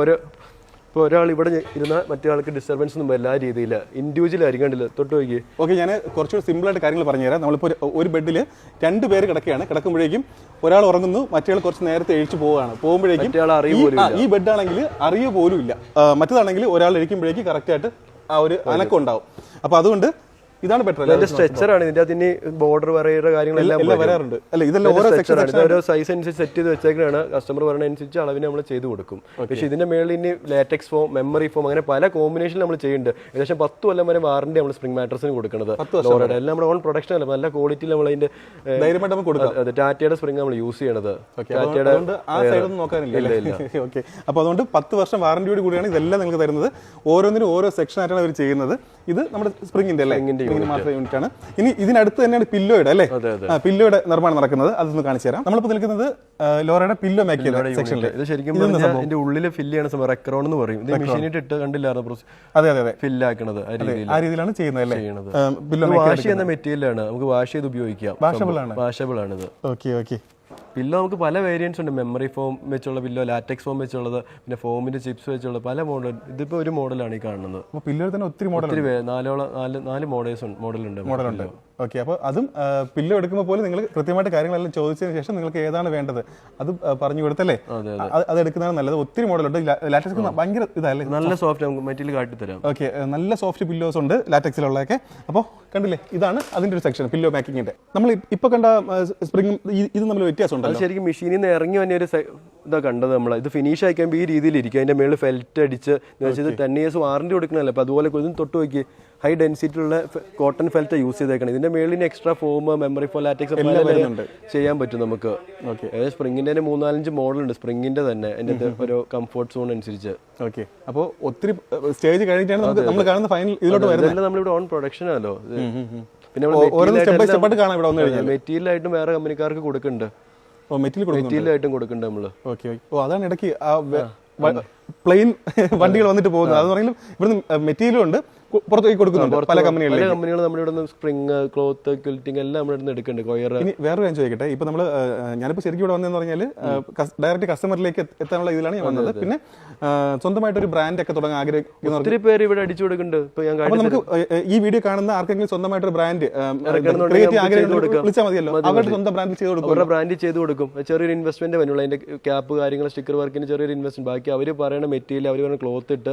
ഇപ്പോൾ ഒരാൾ ഇവിടെ ഇരുന്നാൽ മറ്റേ ആൾക്ക് ഡിസ്റ്റർബൻസ് ഒന്നും വരില്ല. ആ രീതിയിൽ ഇൻഡിവിജ്വൽ ആയിരിക്കും. കണ്ടില്ല, തൊട്ട് നോക്കി. ഓക്കെ, ഞാൻ കുറച്ചുകൂടി സിമ്പിളായിട്ട് കാര്യങ്ങൾ പറഞ്ഞുതരാം. നമ്മളിപ്പോൾ ഒരു ബെഡിൽ 2 പേര് കിടക്കുമ്പോഴേക്കും ഒരാൾ ഉറങ്ങുന്നു, മറ്റേ കുറച്ച് നേരത്തെ എഴിച്ചു പോകുമ്പോഴേക്കും ഈ ബെഡ് ആണെങ്കിൽ അറിയ പോലും ഇല്ല. മറ്റേതാണെങ്കിൽ ഒരാൾ എഴിക്കുമ്പോഴേക്കും കറക്റ്റായിട്ട് ആ ഒരു അനക്കം ഉണ്ടാവും. അപ്പോൾ അതുകൊണ്ട് ഇതാണ് ബെറ്റർ. സ്ട്രെച്ചർ ആണ് ഇതിന്റെ. അതിന് ബോർഡർ വരയുടെ കാര്യങ്ങളെല്ലാം വരാറുണ്ട് അല്ലെ? ഇതെല്ലാം ഓരോ സൈസ് അനുസരിച്ച് സെറ്റ് ചെയ്ത് വെച്ചേക്കാണ്. കസ്റ്റമർ പറയുന്ന അനുസരിച്ച് അളവിന് നമ്മൾ ചെയ്ത് കൊടുക്കും. പക്ഷേ ഇതിന്റെ മേളിൽ ഇനി ലാറ്റക്സ് ഫോം, മെമ്മറി ഫോം, അങ്ങനെ പല കോമ്പിനേഷൻ നമ്മൾ ചെയ്യുന്നുണ്ട്. ഏകദേശം 10 കൊല്ലം വരെ വാറണ്ടി നമ്മൾ സ്പ്രിംഗ് മാട്രസിന് കൊടുക്കുന്നത്. എല്ലാം നമ്മുടെ ഓൺ പ്രൊഡക്ഷൻ അല്ല, നല്ല ക്വാളിറ്റിയിൽ നമ്മൾ അതിന്റെ ടാറ്റയുടെ സ്പ്രിംഗ് നമ്മൾ യൂസ് ചെയ്യണത്. ഓക്കെ, അപ്പോൾ അതുകൊണ്ട് 10 വർഷം വാറന്റിയോട് കൂടിയാണ് ഇതെല്ലാം നിങ്ങൾക്ക് തരുന്നത്. ഓരോന്നിനും ഓരോ സെക്ഷൻ ആയിട്ടാണ് അവർ ചെയ്യുന്നത്. ഇത് നമ്മുടെ സ്പ്രിംഗിന്റെ മാത്രം യൂണിറ്റ് ആണ്. ഇനി ഇതിനടുത്ത് തന്നെയാണ് പില്ലോയുടെ അല്ലേ? പില്ലോയുടെ നിർമ്മാണം നടക്കുന്നത്. അതൊന്ന് കാണിച്ചു തരാം. നമ്മളിപ്പോൾ നിൽക്കുന്നത് ലോറയുടെ പില്ലോ മേക്ക് സെക്ഷനിൽ. ഇത് ശരിക്കും ഇതിന്റെ ഉള്ളിൽ ഫില്ല് ചെയ്യണ റെക്രോൺ എന്ന് പറയും. ഇത് മെഷീനിട്ട് ഇട്ട് കണ്ടില്ലായിരുന്നു. അതെ, ഫില്ലാക്കണത് ആ രീതിയിലാണ് ചെയ്യുന്നത്. വാഷ് ചെയ്യുന്ന മെറ്റീരിയലാണ്, നമുക്ക് വാഷ് ചെയ്ത് ഉപയോഗിക്കാം. വാഷബിൾ ആണിത്. ഓക്കെ. പില്ലോ നമുക്ക് പല വേരിയൻസ് ഉണ്ട്. മെമ്മറി ഫോം വെച്ചുള്ള പില്ലോ, ലാറ്റക്സ് ഫോം വെച്ചുള്ളത്, പിന്നെ ഫോമിന്റെ ചിപ്സ് വെച്ചുള്ള പല മോഡൽ. ഇതിപ്പോ ഒരു മോഡലാണ് ഈ കാണുന്നത്. പില്ലോ തന്നെ ഒത്തിരി മോഡൽ, 4 മോഡലുണ്ട്. ഓക്കെ, അപ്പോൾ അതും പില്ലോ എടുക്കുമ്പോൾ പോലും നിങ്ങൾ കൃത്യമായിട്ട് കാര്യങ്ങളെല്ലാം ചോദിച്ചതിന് ശേഷം നിങ്ങൾക്ക് ഏതാണ് വേണ്ടത് അത് പറഞ്ഞു കൊടുത്തല്ലേ, അത് എടുക്കുന്നതാണ് നല്ലത്. ഒത്തിരി മോഡലുണ്ട്. ലാറ്റക്സ് ഭയങ്കര ഇതല്ലേ, നല്ല സോഫ്റ്റ് മെറ്റീരിയൽ കാട്ടിത്തരാം. ഓക്കെ, നല്ല സോഫ്റ്റ് പില്ലോസ് ഉണ്ട് ലാറ്റക്സിലുള്ളതൊക്കെ. അപ്പോൾ കണ്ടില്ലേ, ഇതാണ് അതിൻ്റെ ഒരു സെക്ഷൻ പില്ലോ മേക്കിങ്ങിൻ്റെ. നമ്മൾ ഇപ്പോൾ കണ്ട സ്പ്രിംഗ് ഇത് നമ്മൾ വ്യത്യാസമുണ്ട്. അത് ശരിക്കും മെഷീനിൽ നിന്ന് ഇറങ്ങി വന്ന ഒരു ഇതാ കണ്ടത് നമ്മൾ. ഇത് ഫിനിഷ് ആയിക്കുമ്പോൾ ഈ രീതിയിലിരിക്കും. അതിൻ്റെ മേളിൽ ഫെൽറ്റ് അടിച്ച് വെച്ചാൽ 10 years വാറണ്ടി കൊടുക്കണമല്ലോ. അപ്പോൾ അതുപോലെ ഇതും തൊട്ട് നോക്കി ഹൈ ഡെൻസിറ്റിയുള്ള കോട്ടൺ ഫെൽറ്റ് യൂസ് ചെയ്തേക്കണം. ഇതിന്റെ മേളിൽ extra form, memory form, latex ചെയ്യാൻ പറ്റും നമുക്ക്. അതായത് സ്പ്രിങ്ങിന്റെ തന്നെ 3-4 മോഡൽ ഉണ്ട്. സ്പ്രിങ്ങിന്റെ തന്നെ അതിന്റെ ഒരു കംഫോർട്ട് സോൺ അനുസരിച്ച്. ഓക്കെ, അപ്പോൾ ഒത്തിരി സ്റ്റേജ് കഴിഞ്ഞിട്ടാണ് നമ്മൾ കാണുന്ന ഫൈനൽ ഇതിലോട്ട് വരുന്നത്. നമ്മളിവിടെ ഓൺ പ്രൊഡക്ഷൻ ആണല്ലോ. പിന്നെ മെറ്റീരിയൽ ആയിട്ടും വേറെ കമ്പനിക്കാർക്ക് കൊടുക്കുന്നുണ്ട്. മെറ്റീരിയൽ ആയിട്ടും കൊടുക്കുന്നുണ്ട് നമ്മള്. ഓക്കെ, ഓ അതാണ് ഇടയ്ക്ക് പ്ലെയിൻ വണ്ടികൾ വന്നിട്ട് പോകുന്നത്. അത് പറയുമ്പോൾ ഇവിടുന്ന് മെറ്റീരിയലും ഉണ്ട്, പുറത്തേക്ക് കൊടുക്കുന്നുണ്ട് പല കമ്പനികളും. നമ്മുടെ സ്പ്രിങ്, ക്ലോത്ത്, ക്വിൽറ്റിംഗ് എല്ലാം നമ്മുടെ അടുത്ത് എടുക്കുന്നുണ്ട്. കൊയർ. ഇനി വേറെ ഞാൻ ചോദിക്കട്ടെ, ഇപ്പൊ നമ്മള് ഞാനിപ്പോ ശരിക്കും ഇവിടെ വന്നതെന്ന് പറഞ്ഞാൽ ഡയറക്റ്റ് കസ്റ്റമറിലേക്ക് എത്താനുള്ള ഇതിലാണ് ഞാൻ വന്നത്. പിന്നെ സ്വന്തമായിട്ട് ഒരു ബ്രാൻഡ് ഒക്കെ തുടങ്ങാൻ ആഗ്രഹിക്കുന്ന ഒത്തിരി പേര് ഇവിടെ അടിച്ചു കൊടുക്കുന്നുണ്ട്. അപ്പൊ നമുക്ക് ഈ വീഡിയോ കാണുന്ന ആർക്കെങ്കിലും സ്വന്തമായിട്ട് ഒരു ബ്രാൻഡ് വിളിച്ചാൽ മതിയല്ലോ, അവരുടെ സ്വന്തം ബ്രാൻഡിൽ ചെയ്ത് കൊടുക്കും. അവരുടെ ബ്രാൻഡിൽ ചെയ്ത് കൊടുക്കും. ചെറിയൊരു ഇൻവെസ്റ്റ്മെന്റ് വരുള്ളൂ. അതിന്റെ ക്യാപ്പ് കാര്യങ്ങൾ, സ്റ്റിക്കർ വർക്കിന് ചെറിയൊരു ഇൻവെസ്റ്റ്മെന്റ്. ബാക്കി അവർ പറയുന്ന മെറ്റീരിയൽ, അവർ പറയുന്ന ക്ലോത്ത് ഇട്ട്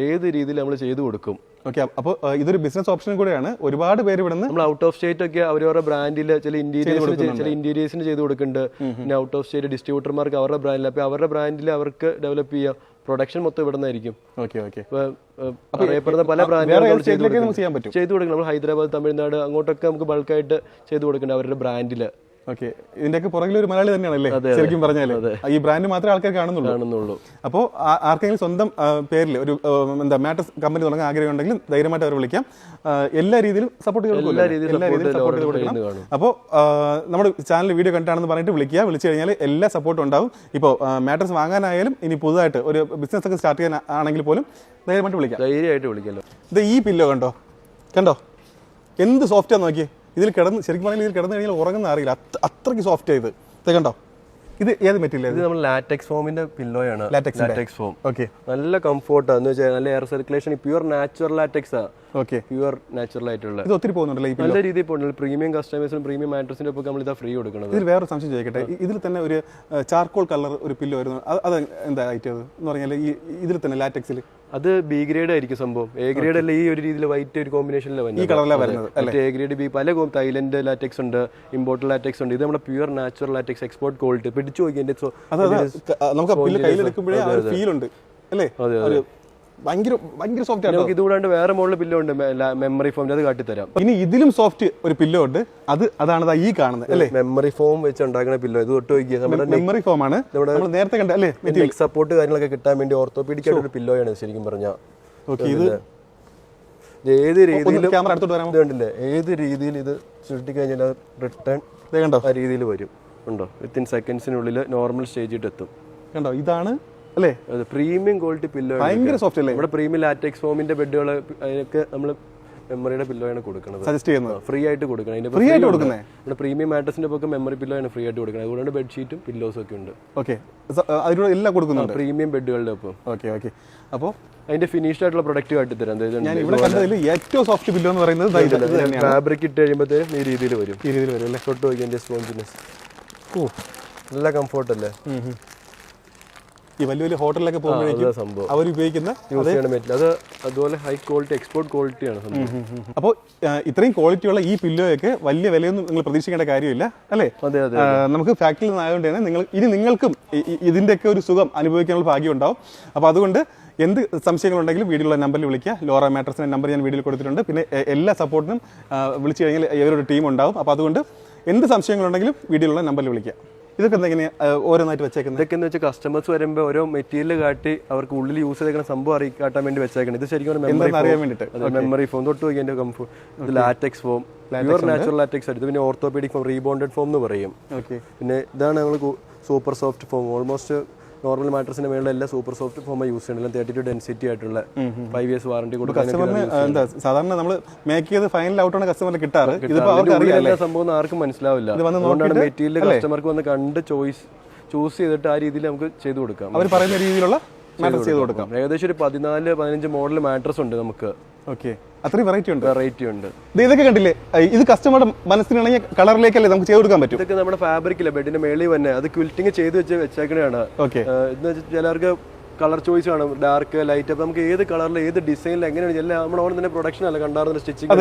ഏത് രീതിയിൽ നമ്മൾ ചെയ്ത് കൊടുക്കും. ഓക്കെ, അപ്പോൾ ഇതൊരു ബിസിനസ് ഓപ്ഷൻ കൂടെയാണ്. ഒരുപാട് പേര് ഇവിടെ നിന്ന് നമ്മൾ ഔട്ട് ഓഫ് സ്റ്റേറ്റ് ഒക്കെ അവരവരുടെ ബ്രാൻഡിൽ ചില ഇന്റീരിയേഴ്സിന് ചെയ്ത് കൊടുക്കുന്നുണ്ട്. പിന്നെ ഔട്ട് ഓഫ് സ്റ്റേറ്റ് ഡിസ്ട്രിബ്യൂട്ടർമാർക്ക് അവരുടെ ബ്രാൻഡിൽ, അപ്പോൾ അവരുടെ ബ്രാൻഡിൽ അവർക്ക് ഡെവലപ്പ് ചെയ്യാം. പ്രൊഡക്ഷൻ മൊത്തം ഇവിടെ നിന്നായിരിക്കും. അറിയപ്പെടുന്ന പല ബ്രാൻഡുകളും ചെയ്ത് കൊടുക്കണം. നമ്മൾ ഹൈദരാബാദ്, തമിഴ്നാട് അങ്ങോട്ടൊക്കെ നമുക്ക് ബൾക്കായിട്ട് ചെയ്ത് കൊടുക്കുന്നുണ്ട് അവരുടെ ബ്രാൻഡില്. ഓക്കെ, ഇതിന്റെയൊക്കെ പുറകിൽ ഒരു മലയാളി തന്നെയാണല്ലേ ശരിക്കും പറഞ്ഞാൽ. ഈ ബ്രാൻഡ് മാത്രമേ ആൾക്കാർ കാണുന്നുള്ളൂ. അപ്പോൾ ആർക്കെങ്കിലും സ്വന്തം പേരിൽ ഒരു മാട്രസ് കമ്പനി തുടങ്ങാൻ ആഗ്രഹം ഉണ്ടെങ്കിൽ ധൈര്യമായിട്ട് അവർ വിളിക്കാം. എല്ലാ രീതിയിലും സപ്പോർട്ട് കൊടുക്കണം. അപ്പോൾ നമ്മുടെ ചാനൽ വീഡിയോ കണ്ടിട്ടാണെന്ന് പറഞ്ഞിട്ട് വിളിക്കുക. വിളിച്ചു കഴിഞ്ഞാൽ എല്ലാ സപ്പോർട്ടും ഉണ്ടാവും. ഇപ്പോൾ മാട്രസ് വാങ്ങാനായാലും ഇനി പുതുതായിട്ട് ഒരു ബിസിനസ് ഒക്കെ സ്റ്റാർട്ട് ചെയ്യാൻ ആണെങ്കിൽ പോലും ധൈര്യമായിട്ട് വിളിക്കാം. ഇത് ഈ പില്ലോ കണ്ടോ എന്ത് സോഫ്റ്റാന്ന് നോക്കിയേ. ഇതിൽ കിടന്ന് ശരിക്കും പറഞ്ഞാൽ ഇതിൽ കിടന്നു കഴിഞ്ഞാൽ ഉറങ്ങുന്ന അറിയില്ല, അത്രയ്ക്ക് സോഫ്റ്റ് ആയത്. ഇത് കണ്ടോ, ഇത് ഏത് മെറ്റീരിയൽ? ഇത് നമ്മൾ ലാറ്റക്സ് ഫോമിന്റെ പില്ലോയാണ്. Latex form. ഓക്കെ, നല്ല കംഫോർട്ടാണ്. എന്ന് വെച്ചാൽ നല്ല air circulation, pure natural latex. Okay, pure natural ആയിട്ടുള്ള. ഇത് ഒത്തിരി പോകുന്നുണ്ടല്ലോ ഈ നല്ല രീതിയിൽ പോകുന്നുണ്ട്. പ്രീമിയം കസ്റ്റമേഴ്സിനും പ്രീമിയം മാട്രസിന്റെ ഒക്കെ നമ്മൾ ഇതാ ഫ്രീ കൊടുക്കുന്നത്. ഇതിൽ വേറെ സംശയം ചോദിക്കട്ടെ, ഇതിൽ തന്നെ ഒരു ചാർക്കോൾ കളർ ഒരു പില്ലോ വരുന്നു, അത് എന്താ ഐറ്റം എന്ന് പറഞ്ഞാൽ ഈ ഇതിൽ തന്നെ ലാറ്റക്സിൽ? അത് ബി ഗ്രേഡ് ആയിരിക്കും സംഭവം. എ ഗ്രേഡ് അല്ല, ഈ ഒരു രീതിയിൽ വൈറ്റ് ഒരു കോമ്പിനേഷനിലാണ് ഈ കളറിലാണ് വരുന്നത്. എ ഗ്രേഡ്, ബി പല തൈലൻഡ് ലാറ്റക്സ് ഉണ്ട്, ഇമ്പോർട്ടഡ് ലാറ്റക്സ് ഉണ്ട്. ഇത് നമ്മുടെ pure natural latex, export quality. പിടിച്ചു നോക്കി നമുക്ക് കയ്യിലെടുക്കുമ്പോഴേ ഫീൽ ഉണ്ട് അല്ലേ, ഭയങ്കര സോഫ്റ്റ് ആണ്. ഇതുകൂടാണ്ട് വേറെ മോഡൽ പില്ലോ ഉണ്ട്, മെമ്മറി ഫോം. അത് കാട്ടിത്തരാം. ഇനി ഇതിലും സോഫ്റ്റ് ഒരു പില്ലോ ഉണ്ട്, അതാണ് ഈ കാണുന്നത് അല്ലേ, മെമ്മറി ഫോം വെച്ച് ഉണ്ടാക്കുന്ന പില്ലോ. ഇത് തൊട്ട് നോക്കിയാൽ നമ്മുടെ മെമ്മറി ഫോം ആണ്, നമ്മൾ നേരത്തെ കണ്ട അല്ലേ. സപ്പോർട്ട് കാര്യങ്ങളൊക്കെ കിട്ടാൻ വേണ്ടി ഓർത്തോപീഡിക് ആയിട്ട് ഒരു പില്ലോയാണ് ശരിക്കും പറഞ്ഞാൽ. ഇത് ഏത് രീതിയിലും ക്യാമറ അടുത്തോട്ട് വരാൻ കണ്ടില്ലേ, ഏത് രീതിയിൽ ഇത് ചുരുട്ടി കഴിഞ്ഞാൽ റിട്ടേൺ കണ്ടോ ആ രീതിയിൽ വരും. ഉണ്ടോ, വിത്തിൻ സെക്കൻഡ്സിനുള്ളിൽ നോർമൽ സ്റ്റേജിട്ട് എത്തും. കണ്ടോ, ഇതാണ് അല്ലേ പ്രീമിയം ക്വാളിറ്റി പില്ലോ. ഭയങ്കര സോഫ്റ്റ് അല്ലേ. നമ്മുടെ പ്രീമിയം ലാറ്റക്സ് ഫോമിന്റെ ബെഡുകൾ അതിനൊക്കെ നമ്മൾ മെമ്മറിയുടെ പില്ലോയാണ് കൊടുക്കുന്നത്, സജസ്റ്റ് ചെയ്യുന്നത്. ഫ്രീ ആയിട്ട് കൊടുക്കണം. ഫ്രീ ആയിട്ട് കൊടുക്കുന്നത് നമ്മുടെ പ്രീമിയം മാട്രസിന്റെ ഒക്കെ മെമ്മറി പില്ലോയാണ് ഫ്രീ ആയിട്ട് കൊടുക്കുന്നത്. അതുകൊണ്ട് ബെഡ്ഷീറ്റും പില്ലോസും ഒക്കെ ഉണ്ട്. ഓക്കെ, അതിലൂടെ എല്ലാം കൊടുക്കുന്നുണ്ട് പ്രീമിയം ബെഡുകളുടെ ഒപ്പം. ഓക്കെ, അപ്പോൾ അതിന്റെ ഫിനിഷ്ഡ് ആയിട്ടുള്ള പ്രൊഡക്റ്റ് കാട്ടിത്തരാം. ഞാൻ ഇവിടെ കണ്ടതിൽ ഏറ്റവും സോഫ്റ്റ് പില്ലോ എന്ന് പറയുന്നത് ഫാബ്രിക് ഇട്ട് കഴിയുമ്പോഴത്തേനും ഈ രീതിയിൽ വരും. ഈ രീതിയിൽ വരും അല്ലേ. തൊട്ട് നോക്കി അതിന്റെ സ്പോഞ്ചിനെസ്. ഓ, നല്ല കംഫോർട്ട് അല്ലേ. ഈ വലിയ വലിയ ഹോട്ടലിലൊക്കെ പോകുമ്പോഴേക്കും അവർ ഉപയോഗിക്കുന്ന യൂസ് ചെയ്യണ മെറ്റീരിയൽ അത് അതുപോലെ ഹൈ ക്വാളിറ്റി എക്സ്പോർട്ട് ക്വാളിറ്റിയാണ് സംഭവം. അപ്പോൾ ഇത്രയും ക്വാളിറ്റിയുള്ള ഈ പില്ലോയൊക്കെ വലിയ വിലയൊന്നും നിങ്ങൾ പ്രതീക്ഷിക്കേണ്ട കാര്യമില്ല അല്ലേ. അതെ അതെ, നമുക്ക് ഫാക്ടറിയിൽ നിന്നായതുകൊണ്ട് തന്നെ നിങ്ങൾക്കും ഇതിൻ്റെയൊക്കെ ഒരു സുഖം അനുഭവിക്കാനുള്ള ഭാഗ്യം ഉണ്ടാവും. അപ്പോൾ അതുകൊണ്ട് എന്ത് സംശയങ്ങളുണ്ടെങ്കിലും വീഡിയോയിലുള്ള നമ്പറിൽ വിളിക്കുക. ലോറ മാട്രസിൻ്റെ നമ്പർ ഞാൻ വീഡിയോയിൽ കൊടുത്തിട്ടുണ്ട്. പിന്നെ എല്ലാ സപ്പോർട്ടിനും വിളിച്ചു കഴിഞ്ഞാൽ ഇവരൊരു ടീം ഉണ്ടാവും. അപ്പോൾ അതുകൊണ്ട് എന്ത് സംശയങ്ങളുണ്ടെങ്കിലും വീഡിയോയിലുള്ള നമ്പറിൽ വിളിക്കുക. ഇതൊക്കെ എന്തെങ്കിലും ഓരോന്നായിട്ട് വെച്ചേക്കുന്നത്? ഇതൊക്കെ എന്ന് വെച്ചാൽ കസ്റ്റമേഴ്സ് വരുമ്പോൾ ഓരോ മെറ്റീരിയൽ കാട്ടി അവർക്ക് ഉള്ളിൽ യൂസ് ചെയ്തേക്കുന്ന സംഭവം കാട്ടാൻ വേണ്ടി വെച്ചേക്കുന്നത്. ഇത് ശരിക്കും അറിയാൻ വേണ്ടിയിട്ട് മെമ്മറി ഫോം. തൊട്ട് നോക്കി എൻ്റെ കംഫോർട്ട്. ഇത് latex form, pure natural latex ആയിട്ട്. പിന്നെ ഓർത്തോപീഡിക് ഫോം, റീബോണ്ടഡ് ഫോം എന്ന് പറയും. പിന്നെ ഇതാണ് നമ്മൾ super soft foam. Almost normal മാട്രസിന്റെ മേളിൽ എല്ലാം സൂപ്പർ സോഫ്റ്റ് ഫോം യൂസ് ചെയ്യുന്നത്. 32 ഡെൻസിറ്റി ആയിട്ടുള്ള 5 years വാറണ്ടി കൊടുക്കാൻ. സാധാരണ നമ്മൾ മേക്ക് ചെയ്ത് ഫൈനൽ ഔട്ടാണ് കസ്റ്റമറിന് കിട്ടാറ്. സംഭവം ആർക്കും മനസ്സിലാവില്ല. അതുകൊണ്ടാണ് മെറ്റീരിയൽ കസ്റ്റമർക്ക് വന്ന് കണ്ട് ചൂസ് ചെയ്തിട്ട് ആ രീതിയിൽ നമുക്ക് ചെയ്തു കൊടുക്കാം. അവർ പറയുന്ന രീതിയിലുള്ള മാട്രസ് ചെയ്ത് കൊടുക്കാം. ഏകദേശം ഒരു 14-15 മോഡൽ മാട്രസ് ഉണ്ട് നമുക്ക്. ഓക്കെ, അത്രയും വെറൈറ്റി ഉണ്ട്. ഇതൊക്കെ കണ്ടില്ലേ, ഇത് കസ്റ്റമറുടെ മനസ്സിനാണെങ്കിൽ കളറിലേക്കല്ലേ നമുക്ക് ചെയ്ത് കൊടുക്കാൻ പറ്റും. ഇതൊക്കെ നമ്മുടെ ഫാബ്രിക്കില്ല, ബെഡിന്റെ മേളിൽ തന്നെ അത് ക്വിൽറ്റിംഗ് ചെയ്ത് വെച്ചേക്കണയാണ്. ഓക്കെ, എന്ന് വെച്ചാൽ ചിലർക്ക് കളർ ചോയ്സ് ആണ്, ഡാർക്ക് ലൈറ്റ്. അപ്പൊ നമുക്ക് ഏത് കളറിൽ ഏത് ഡിസൈനിൽ എങ്ങനെയാണ് എല്ലാം നമ്മുടെ അവിടെ തന്നെ പ്രൊഡക്ഷൻ അല്ല കണ്ടാറുന്ന സ്റ്റിച്ചിങ്.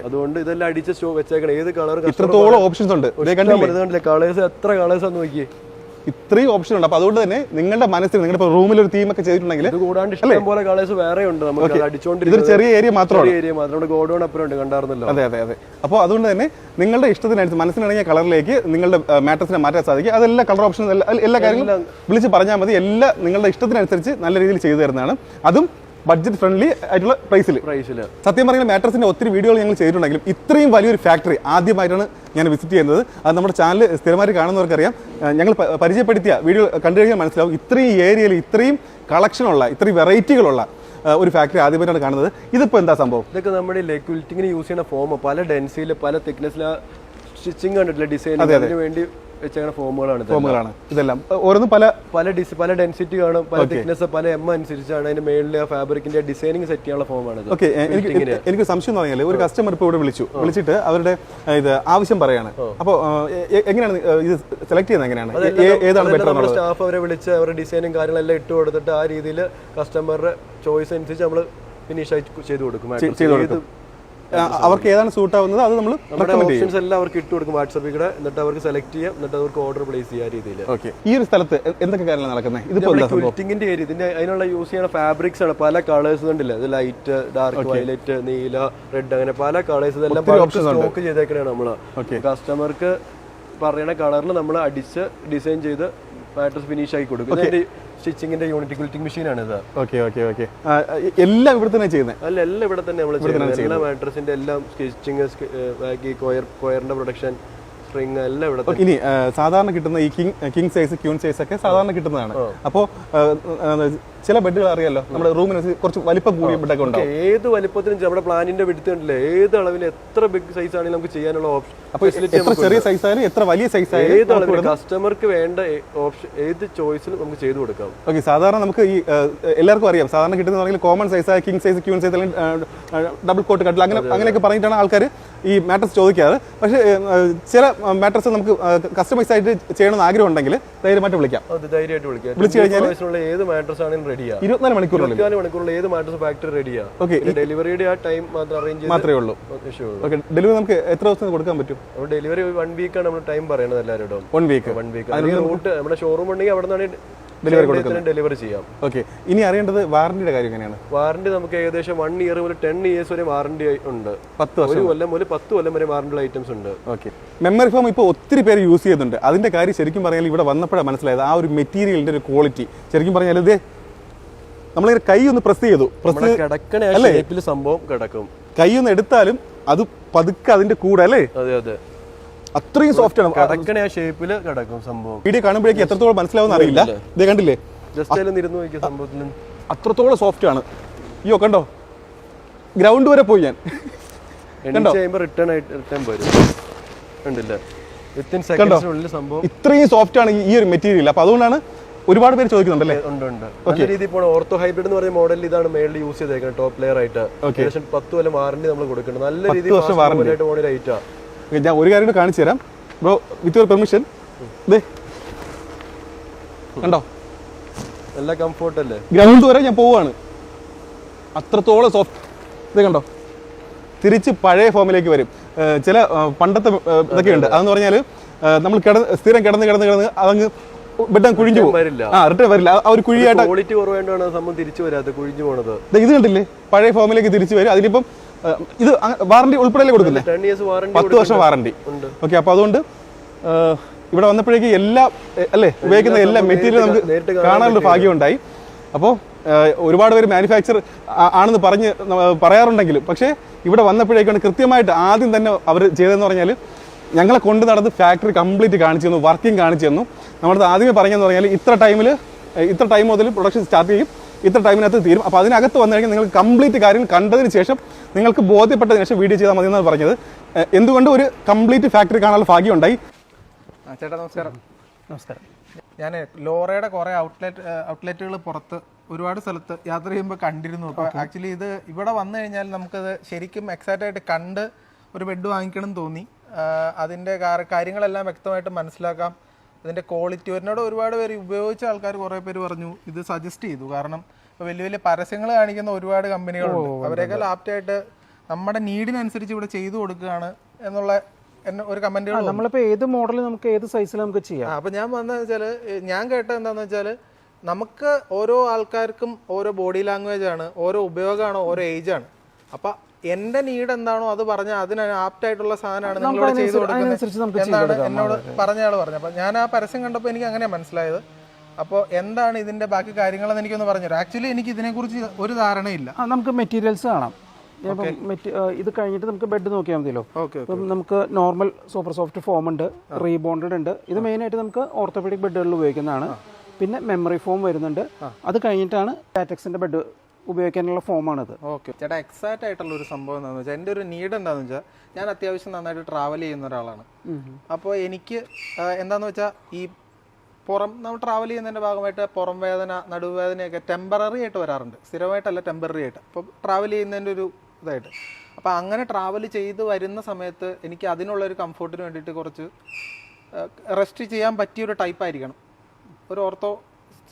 അതുകൊണ്ട് ഇതെല്ലാം അടിച്ച് വെച്ചേക്കണം. ഏത് കളർ ഇത്രത്തോളം ഓപ്ഷൻസ് ഉണ്ട്. കളേഴ്സ് എത്ര കളേഴ്സ് ആണെന്ന് നോക്കിയേ, ഇത്രയും ഓപ്ഷൻ ഉണ്ട്. അപ്പൊ അതുകൊണ്ട് തന്നെ നിങ്ങളുടെ മനസ്സിൽ നിങ്ങളുടെ റൂമിൽ ഒരു തീം ഒക്കെ ചെയ്തിട്ടുണ്ടെങ്കിൽ ഇത് കൂടാണ്ട് ഇഷ്ടം പോലെ കളേഴ്സ് വേറെ ഉണ്ട്. നമുക്ക് ഇതൊരു ചെറിയ ഏരിയ മാത്രമാണ്, ഗോഡൌൺ അപ്പുറം ഉണ്ട്, കണ്ടായിരുന്നല്ലോ. അതെ അതെ അതെ. അപ്പോൾ അതുകൊണ്ട് തന്നെ നിങ്ങളുടെ ഇഷ്ടത്തിനനുസരിച്ച് മനസ്സിനിണങ്ങിയ കളറിലേക്ക് നിങ്ങളുടെ മാട്രസിനെ മാറ്റാൻ സാധിക്കും. അതെല്ലാ കളർ ഓപ്ഷൻ എല്ലാ കാര്യങ്ങളും വിളിച്ച് പറഞ്ഞാൽ മതി. എല്ലാം നിങ്ങളുടെ ഇഷ്ടത്തിനനുസരിച്ച് നല്ല രീതിയിൽ ചെയ്തു തരുന്നതാണ്. അതും ബഡ്ജറ്റ് ഫ്രണ്ട്ലി ആയിട്ടുള്ള പ്രൈസിൽ. സത്യം പറഞ്ഞാൽ മാട്രസിന്റെ ഒത്തിരി വീഡിയോകൾ ഞങ്ങൾ ചെയ്തിട്ടുണ്ടെങ്കിലും ഇത്രയും വലിയൊരു ഫാക്ടറി ആദ്യമായിട്ടാണ് ഞാൻ വിസിറ്റ് ചെയ്യുന്നത്. അത് നമ്മുടെ ചാനൽ സ്ഥിരമായിട്ട് കാണുന്നവർക്കറിയാം. ഞങ്ങൾ പരിചയപ്പെടുത്തിയ വീഡിയോ കണ്ടു കഴിഞ്ഞാൽ മനസ്സിലാവും ഇത്രയും ഏരിയയിൽ ഇത്രയും കളക്ഷനുള്ള ഇത്രയും വെറൈറ്റികളുള്ള ഒരു ഫാക്ടറി ആദ്യമായിട്ടാണ് കാണുന്നത്. ഇതിപ്പോൾ എന്താ സംഭവം? ഇതൊക്കെ നമ്മുടെ ക്വിൽറ്റിങ്ങിന് യൂസ് ചെയ്യുന്ന ഫോം പല ഡെൻസിയിൽ പല തിക്നെസ്സിൽ സ്റ്റിച്ചിങ് കണ്ടിട്ടില്ല, ഡിസൈൻ അതിന് വേണ്ടി വെച്ച ഫോമുകളാണ് ഇതെല്ലാം. ഓരോന്നും പല ഡെൻസിറ്റി കാണും, പല തിക്നെസ്, പല എം അനുസരിച്ചാണ് അതിന്റെ മേളിലെ ഫാബ്രിക്കിന്റെ ഡിസൈനിങ് സെറ്റ് ചെയ്യാനുള്ള ഫോമാണ്. ഓക്കെ, എനിക്ക് സംശയം എന്ന് പറഞ്ഞാൽ ഒരു കസ്റ്റമർ ഇപ്പോൾ ഇവിടെ വിളിച്ചിട്ട് അവരുടെ ഇത് ആവശ്യം പറയാണ്. അപ്പോൾ എങ്ങനെയാണ് ഇത് സെലക്ട് ചെയ്യുന്നത്? എങ്ങനെയാണ് ഏതാണ് ബെറ്റർ? സ്റ്റാഫ് അവരെ വിളിച്ച് അവരുടെ ഡിസൈനും കാര്യങ്ങളെല്ലാം ഇട്ട് കൊടുത്തിട്ട് ആ രീതിയിൽ കസ്റ്റമറുടെ ചോയ്സ് അനുസരിച്ച് നമ്മൾ ഫിനിഷ് ആയി ചെയ്ത് കൊടുക്കും. അവർക്ക് ഏതാണ് സൂട്ട് ആവുന്നത് അത് നമ്മൾ ഓപ്ഷൻസ് എല്ലാം അവർക്ക് ഇട്ട് കൊടുക്കും വാട്സാപ്പിൽ കൂടെ. എന്നിട്ട് അവർക്ക് സെലക്ട് ചെയ്യാം, എന്നിട്ട് അവർക്ക് ഓർഡർ പ്ലേസ് ചെയ്യാൻ രീതിയിൽ. ഓക്കെ, ഈ ഒരു സ്ഥലത്ത് എന്തൊക്കെ കാര്യങ്ങൾ നടക്കുന്നത്? ക്വിൽറ്റിംഗിന്റെ ഏരിയ, ഇതിന്റെ അതിനുള്ള യൂസ് ചെയ്യുന്ന ഫാബ്രിക്സ് ആണ്. പല കളേഴ്സ് കണ്ടില്ല, ഇത് ലൈറ്റ്, ഡാർക്ക്, വയലറ്റ്, നീല, റെഡ്, അങ്ങനെ പല കളേഴ്സ്. ഇതെല്ലാം സ്റ്റോക്ക് ചെയ്തേക്കണാണ് നമ്മള്. കസ്റ്റമർക്ക് പറയുന്ന കളറിൽ നമ്മൾ അടിച്ച് ഡിസൈൻ ചെയ്ത് മാട്രസ് ഫിനിഷ് ആക്കി കൊടുക്കും. സ്റ്റിച്ചിങ്ങിന്റെ യൂണിറ്റ് ക്വിൽറ്റിംഗ് മെഷീൻ ആണ് ഇത്. ഓക്കെ ഓക്കെ ഓക്കെ, എല്ലാം ഇവിടെ തന്നെ ചെയ്യുന്നത്? അല്ല, എല്ലാം ഇവിടെ തന്നെ നമ്മൾ ചെയ്യുന്നത്. എല്ലാ മാട്രസിന്റെ എല്ലാം സ്റ്റിച്ചിങ്, കൊയറിന്റെ പ്രൊഡക്ഷൻ, സ്പ്രിങ് എല്ലാം ഇവിടെ. ഇനി സാധാരണ കിട്ടുന്ന ഈ കിങ് സൈസ്, ക്യൂൺ സൈസ് ഒക്കെ സാധാരണ കിട്ടുന്നതാണ്. അപ്പോൾ ചില ബെഡുകൾ അറിയാലോ, നമ്മുടെ റൂമിന് കുറച്ച് വലിപ്പം കൂടിയ ബെഡൊക്കെ ഉണ്ടാവും. ഏത് വലിപ്പത്തിനും നമ്മുടെ പ്ലാനിന്റെ വിടുത്ത് കണ്ടില്ലേ, ഏത് അളവിൽ എത്ര ബിഗ് സൈസ് ആണെങ്കിലും നമുക്ക് ചെയ്യാനുള്ള ഓപ്ഷൻ. എത്ര ചെറിയ സൈസ് ആയാലും എത്ര വലിയ സൈസ് ആയാലും ഏത് അളവിൽ കസ്റ്റമർക്ക് വേണ്ട ഓപ്ഷൻ ഏത് ചോയ്സിലും നമുക്ക് ചെയ്തു കൊടുക്കാം. ഓക്കെ, സാധാരണ നമുക്ക് ഈ എല്ലാവർക്കും അറിയാം, സാധാരണ കിട്ടുന്ന പറഞ്ഞാൽ കോമൺ സൈസ് ആയ കിങ് സൈസ്, ക്യൂൺ സൈസ്, അല്ലെങ്കിൽ ഡബിൾ കോട്ട് കട്ടിൽ അങ്ങനെയൊക്കെ പറഞ്ഞിട്ടാണ് ആൾക്കാർ ഈ മാട്രസ് ചോദിക്കാറ്. പക്ഷേ ചില മാട്രസ് നമുക്ക് കസ്റ്റമൈസ് ആയിട്ട് ചെയ്യണമെന്ന് ആഗ്രഹം ഉണ്ടെങ്കിൽ ധൈര്യമായിട്ട് വിളിക്കാം. വിളിച്ചു കഴിഞ്ഞാൽ ഏത് മാട്രസ് ആണെങ്കിലും റെഡിയാണ്. 24 മണിക്കൂറിനുള്ളിൽ ഏത് മാട്രസ് ഫാക്ടറി റെഡിയാണ്. ഓക്കെ, ഡെലിവറിയുടെ ആ ടൈം മാത്രം അറേഞ്ച് മാത്രമേ ഉള്ളൂ. ഓക്കെ, ഡെലിവറി നമുക്ക് എത്ര ദിവസത്തിന് കൊടുക്കാൻ പറ്റും? ഡെലിവറി 1 വീക്കാണ് നമ്മൾ ടൈം പറയുന്നത് എല്ലാവരോടും. 1 വീക്ക്. റൂട്ട് നമ്മുടെ ഷോറൂം ഉണ്ടെങ്കിൽ അവിടെ നിന്നാണ് ഡെലിവറി ചെയ്യാം. ഓക്കെ, ഇനി അറിയേണ്ടത് വാറന്റിയുടെ കാര്യം എങ്ങനെയാണ്? വാറന്റി നമുക്ക് ഏകദേശം 1 ഇയർ മുതൽ 10 ഇയേഴ്സ് വരെ വാറന്റി ഉണ്ട്. 10 കൊല്ലം മുതൽ 10 കൊല്ലം വരെ വാറന്റി ഐറ്റംസ് ഉണ്ട്. ഓക്കെ, മെമ്മറി ഫോം ഇപ്പോൾ ഒത്തിരി പേര് യൂസ് ചെയ്യുന്നുണ്ട്. അതിന്റെ കാര്യം ശരിക്കും പറഞ്ഞാൽ ഇവിടെ വന്നപ്പോഴാണ് മനസ്സിലായത് ആ ഒരു മെറ്റീരിയലിന്റെ ഒരു ക്വാളിറ്റി. ശരിക്കും പറഞ്ഞാൽ ഇതേ നമ്മളിങ്ങനെ കൈ ഒന്ന് പ്രസ് ചെയ്തു, സംഭവം കിടക്കും. കൈ ഒന്ന് എടുത്താലും അത് പതുക്കെ അതിന്റെ കൂടെ അല്ലേ? അതെ അതെ, അത്രയും സോഫ്റ്റ് ആണ്. കിടക്കണ ആ ഷേപ്പിൽ കിടക്കും സംഭവം. വീഡിയോ കാണുമ്പോഴേക്ക് എത്രത്തോളം മനസ്സിലാവുന്ന അറിയില്ല. ഇത് കണ്ടില്ലേ, സംഭവത്തിന് അത്രത്തോളം സോഫ്റ്റ് ആണ്. അയ്യോ കണ്ടോ, ഗ്രൗണ്ട് വരെ പോയി ഞാൻ. ഇത്രയും സോഫ്റ്റ് ആണ് ഈ ഒരു മെറ്റീരിയൽ. അപ്പൊ അതുകൊണ്ടാണ് ഒരുപാട് പേര് ചോദിക്കുന്നുണ്ടല്ലേ? ഓർത്തോ ഹൈബ്രിഡ് എന്ന് പറഞ്ഞ മോഡൽ ഇതാണ് മേളിൽ യൂസ് ചെയ്തേക്കുന്നത് ടോപ്പ് ലെയർ ആയിട്ട്. 10 കൊല്ലം വാറന്റി നമ്മൾ കൊടുക്കുന്നുണ്ട്. നല്ല രീതിയിൽ ഞാൻ ഒരു കാര്യം കൂടെ കാണിച്ചു തരാം ബ്രോ, വിത്ത് യുവർ പെർമിഷൻ. കണ്ടോ, നല്ല കംഫോർട്ട് അല്ലേ? ഗ്രൗണ്ട് വരെ ഞാൻ പോവാണ്, അത്രത്തോളം സോഫ്റ്റ്. ഇത് കണ്ടോ, തിരിച്ച് പഴയ ഫോമിലേക്ക് വരും. ചില പണ്ടത്തെ ഇതൊക്കെ ഉണ്ട്. അതെന്ന് പറഞ്ഞാൽ നമ്മൾ സ്ഥിരം കിടന്ന് അതങ്ങ് ബെഡ് കുഴിഞ്ഞു പോകും, റിട്ടേൺ വരില്ല. ആ ഒരു കുഴിയായിട്ട് ക്വാളിറ്റി കുറവേണ്ടാണ് സംഭവം തിരിച്ചു വരാതെ കുഴിഞ്ഞു പോണത്. ഇത് കണ്ടില്ലേ, പഴയ ഫോമിലേക്ക് തിരിച്ചു വരും. അതിലിപ്പം ഇത് വാറന്റി ഉൾപ്പെടെ കൊടുക്കില്ലേ? 10 വർഷം വാറന്റി. ഓക്കെ, അപ്പൊ അതുകൊണ്ട് ഇവിടെ വന്നപ്പോഴേക്ക് എല്ലാ അല്ലേ ഉപയോഗിക്കുന്ന എല്ലാ മെറ്റീരിയൽ നമുക്ക് കാണാനുള്ള ഭാഗ്യം ഉണ്ടായി. അപ്പോൾ ഒരുപാട് പേര് മാനുഫാക്ചർ ആണെന്ന് പറയാറുണ്ടെങ്കിലും പക്ഷേ ഇവിടെ വന്നപ്പോഴേക്കാണ് കൃത്യമായിട്ട് ആദ്യം തന്നെ അവർ ചെയ്തതെന്ന് പറഞ്ഞാൽ ഞങ്ങളെ കൊണ്ട് നടന്ന് ഫാക്ടറി കംപ്ലീറ്റ് കാണിച്ചു തന്നു, വർക്കിംഗ് കാണിച്ചു തന്നു. നമ്മളത് ആദ്യമേ പറഞ്ഞെന്ന് പറഞ്ഞാൽ ഇത്ര ടൈം മുതൽ പ്രൊഡക്ഷൻ സ്റ്റാർട്ട് ചെയ്യും, ഇത്ര ടൈമിനകത്ത് തീരും. അപ്പോൾ അതിനകത്ത് വന്നു കഴിഞ്ഞാൽ നിങ്ങൾക്ക് കംപ്ലീറ്റ് കാര്യങ്ങൾ കണ്ടതിന് ശേഷം നിങ്ങൾക്ക് ബോധ്യപ്പെട്ടതിന് ശേഷം വീഡിയോ ചെയ്താൽ മതി എന്നാണ് പറഞ്ഞത്. എന്തുകൊണ്ട് ഒരു കംപ്ലീറ്റ് ഫാക്ടറി കാണാനുള്ള ഭാഗ്യം ഉണ്ടായി. ചേട്ടാ നമസ്കാരം. നമസ്കാരം. ഞാൻ ലോറയുടെ കുറെ ഔട്ട്ലെറ്റുകൾ പുറത്ത് ഒരുപാട് സ്ഥലത്ത് യാത്ര ചെയ്യുമ്പോൾ കണ്ടിരുന്നു. അപ്പോൾ ആക്ച്വലി ഇത് ഇവിടെ വന്നു കഴിഞ്ഞാൽ നമുക്കത് ശരിക്കും എക്സാക്റ്റ് ആയിട്ട് കണ്ട് ഒരു ബെഡ് വാങ്ങിക്കണം എന്ന് തോന്നി. അതിൻ്റെ കാര്യങ്ങളെല്ലാം വ്യക്തമായിട്ട് മനസ്സിലാക്കാം. അതിൻ്റെ ക്വാളിറ്റി എന്നോട് ഒരുപാട് പേര് ഉപയോഗിച്ച ആൾക്കാർ കുറേ പേര് പറഞ്ഞു ഇത് സജസ്റ്റ് ചെയ്തു. കാരണം ഇപ്പോൾ വലിയ വലിയ പരസ്യങ്ങൾ കാണിക്കുന്ന ഒരുപാട് കമ്പനികളുണ്ട്. അവരെക്കാൾ ആപ്റ്റായിട്ട് നമ്മുടെ നീഡിനനുസരിച്ച് ഇവിടെ ചെയ്തു കൊടുക്കുകയാണ് എന്നുള്ള ഒരു കമന്റുകൾ. നമ്മളിപ്പോൾ ഏത് മോഡൽ നമുക്ക് ഏത് സൈസിൽ നമുക്ക് ചെയ്യാം. അപ്പം ഞാൻ വന്നതെന്ന് വെച്ചാൽ ഞാൻ കേട്ടത് എന്താണെന്ന് വെച്ചാൽ നമുക്ക് ഓരോ ആൾക്കാർക്കും ഓരോ ബോഡി ലാംഗ്വേജ് ആണ്, ഓരോ ഉപയോഗമാണോ, ഓരോ ഏജ് ആണ്. അപ്പം എന്റെ നീഡ് എന്താണോ അത് പറഞ്ഞാൽ അതിന് ആപ്റ്റായിട്ടുള്ള സാധനമാണ് നിങ്ങളോട് ചെയ്തു കൊടുക്കുന്നത് എന്നാണ് എന്നോട് പറഞ്ഞ ആൾ പറഞ്ഞത്. അപ്പം ഞാൻ ആ പരസ്യം കണ്ടപ്പോൾ എനിക്ക് അങ്ങനെ മനസ്സിലായത്. അപ്പോൾ എന്താണ് ഇതിന്റെ ബാക്കി കാര്യങ്ങളെന്ന് എനിക്കൊന്ന് പറഞ്ഞു. ആക്ച്വലി എനിക്ക് ഇതിനെക്കുറിച്ച് ഒരു ധാരണയില്ല. നമുക്ക് മെറ്റീരിയൽസ് കാണാം. ഇത് കഴിഞ്ഞിട്ട് നമുക്ക് ബെഡ് നോക്കിയാൽ മതിയല്ലോ. ഇപ്പം നമുക്ക് നോർമൽ സൂപ്പർ സോഫ്റ്റ് ഫോം ഉണ്ട്, റീബോണ്ടഡ് ഉണ്ട്. ഇത് മെയിനായിട്ട് നമുക്ക് ഓർത്തോപെഡിക് ബെഡുകളിൽ ഉപയോഗിക്കുന്നതാണ്. പിന്നെ മെമ്മറി ഫോം വരുന്നുണ്ട്. അത് കഴിഞ്ഞിട്ടാണ് ലാറ്റക്സിന്റെ ബെഡ് ഉപയോഗിക്കാനുള്ള ഫോമാണിത്. ഓക്കെ ചേട്ടാ, എക്സാക്റ്റ് ആയിട്ടുള്ള ഒരു സംഭവം എന്താണെന്ന് വെച്ചാൽ എൻ്റെ ഒരു നീഡ് എന്താണെന്ന് വെച്ചാൽ ഞാൻ അത്യാവശ്യം നന്നായിട്ട് ട്രാവൽ ചെയ്യുന്ന ഒരാളാണ്. അപ്പോൾ എനിക്ക് എന്താണെന്ന് വെച്ചാൽ ഈ നമ്മൾ ട്രാവൽ ചെയ്യുന്നതിൻ്റെ ഭാഗമായിട്ട് പുറം വേദന, നടുവേദനയൊക്കെ ടെമ്പററി ആയിട്ട് വരാറുണ്ട്. സ്ഥിരമായിട്ടല്ല, ടെമ്പററി ആയിട്ട്. അപ്പോൾ ട്രാവൽ ചെയ്യുന്നതിൻ്റെ ഒരു ഇതായിട്ട്. അപ്പോൾ അങ്ങനെ ട്രാവൽ ചെയ്ത് വരുന്ന സമയത്ത് എനിക്ക് അതിനുള്ളൊരു കംഫോർട്ടിന് വേണ്ടിയിട്ട് കുറച്ച് റെസ്റ്റ് ചെയ്യാൻ പറ്റിയൊരു ടൈപ്പായിരിക്കണം. ഒരു ഓർത്തോ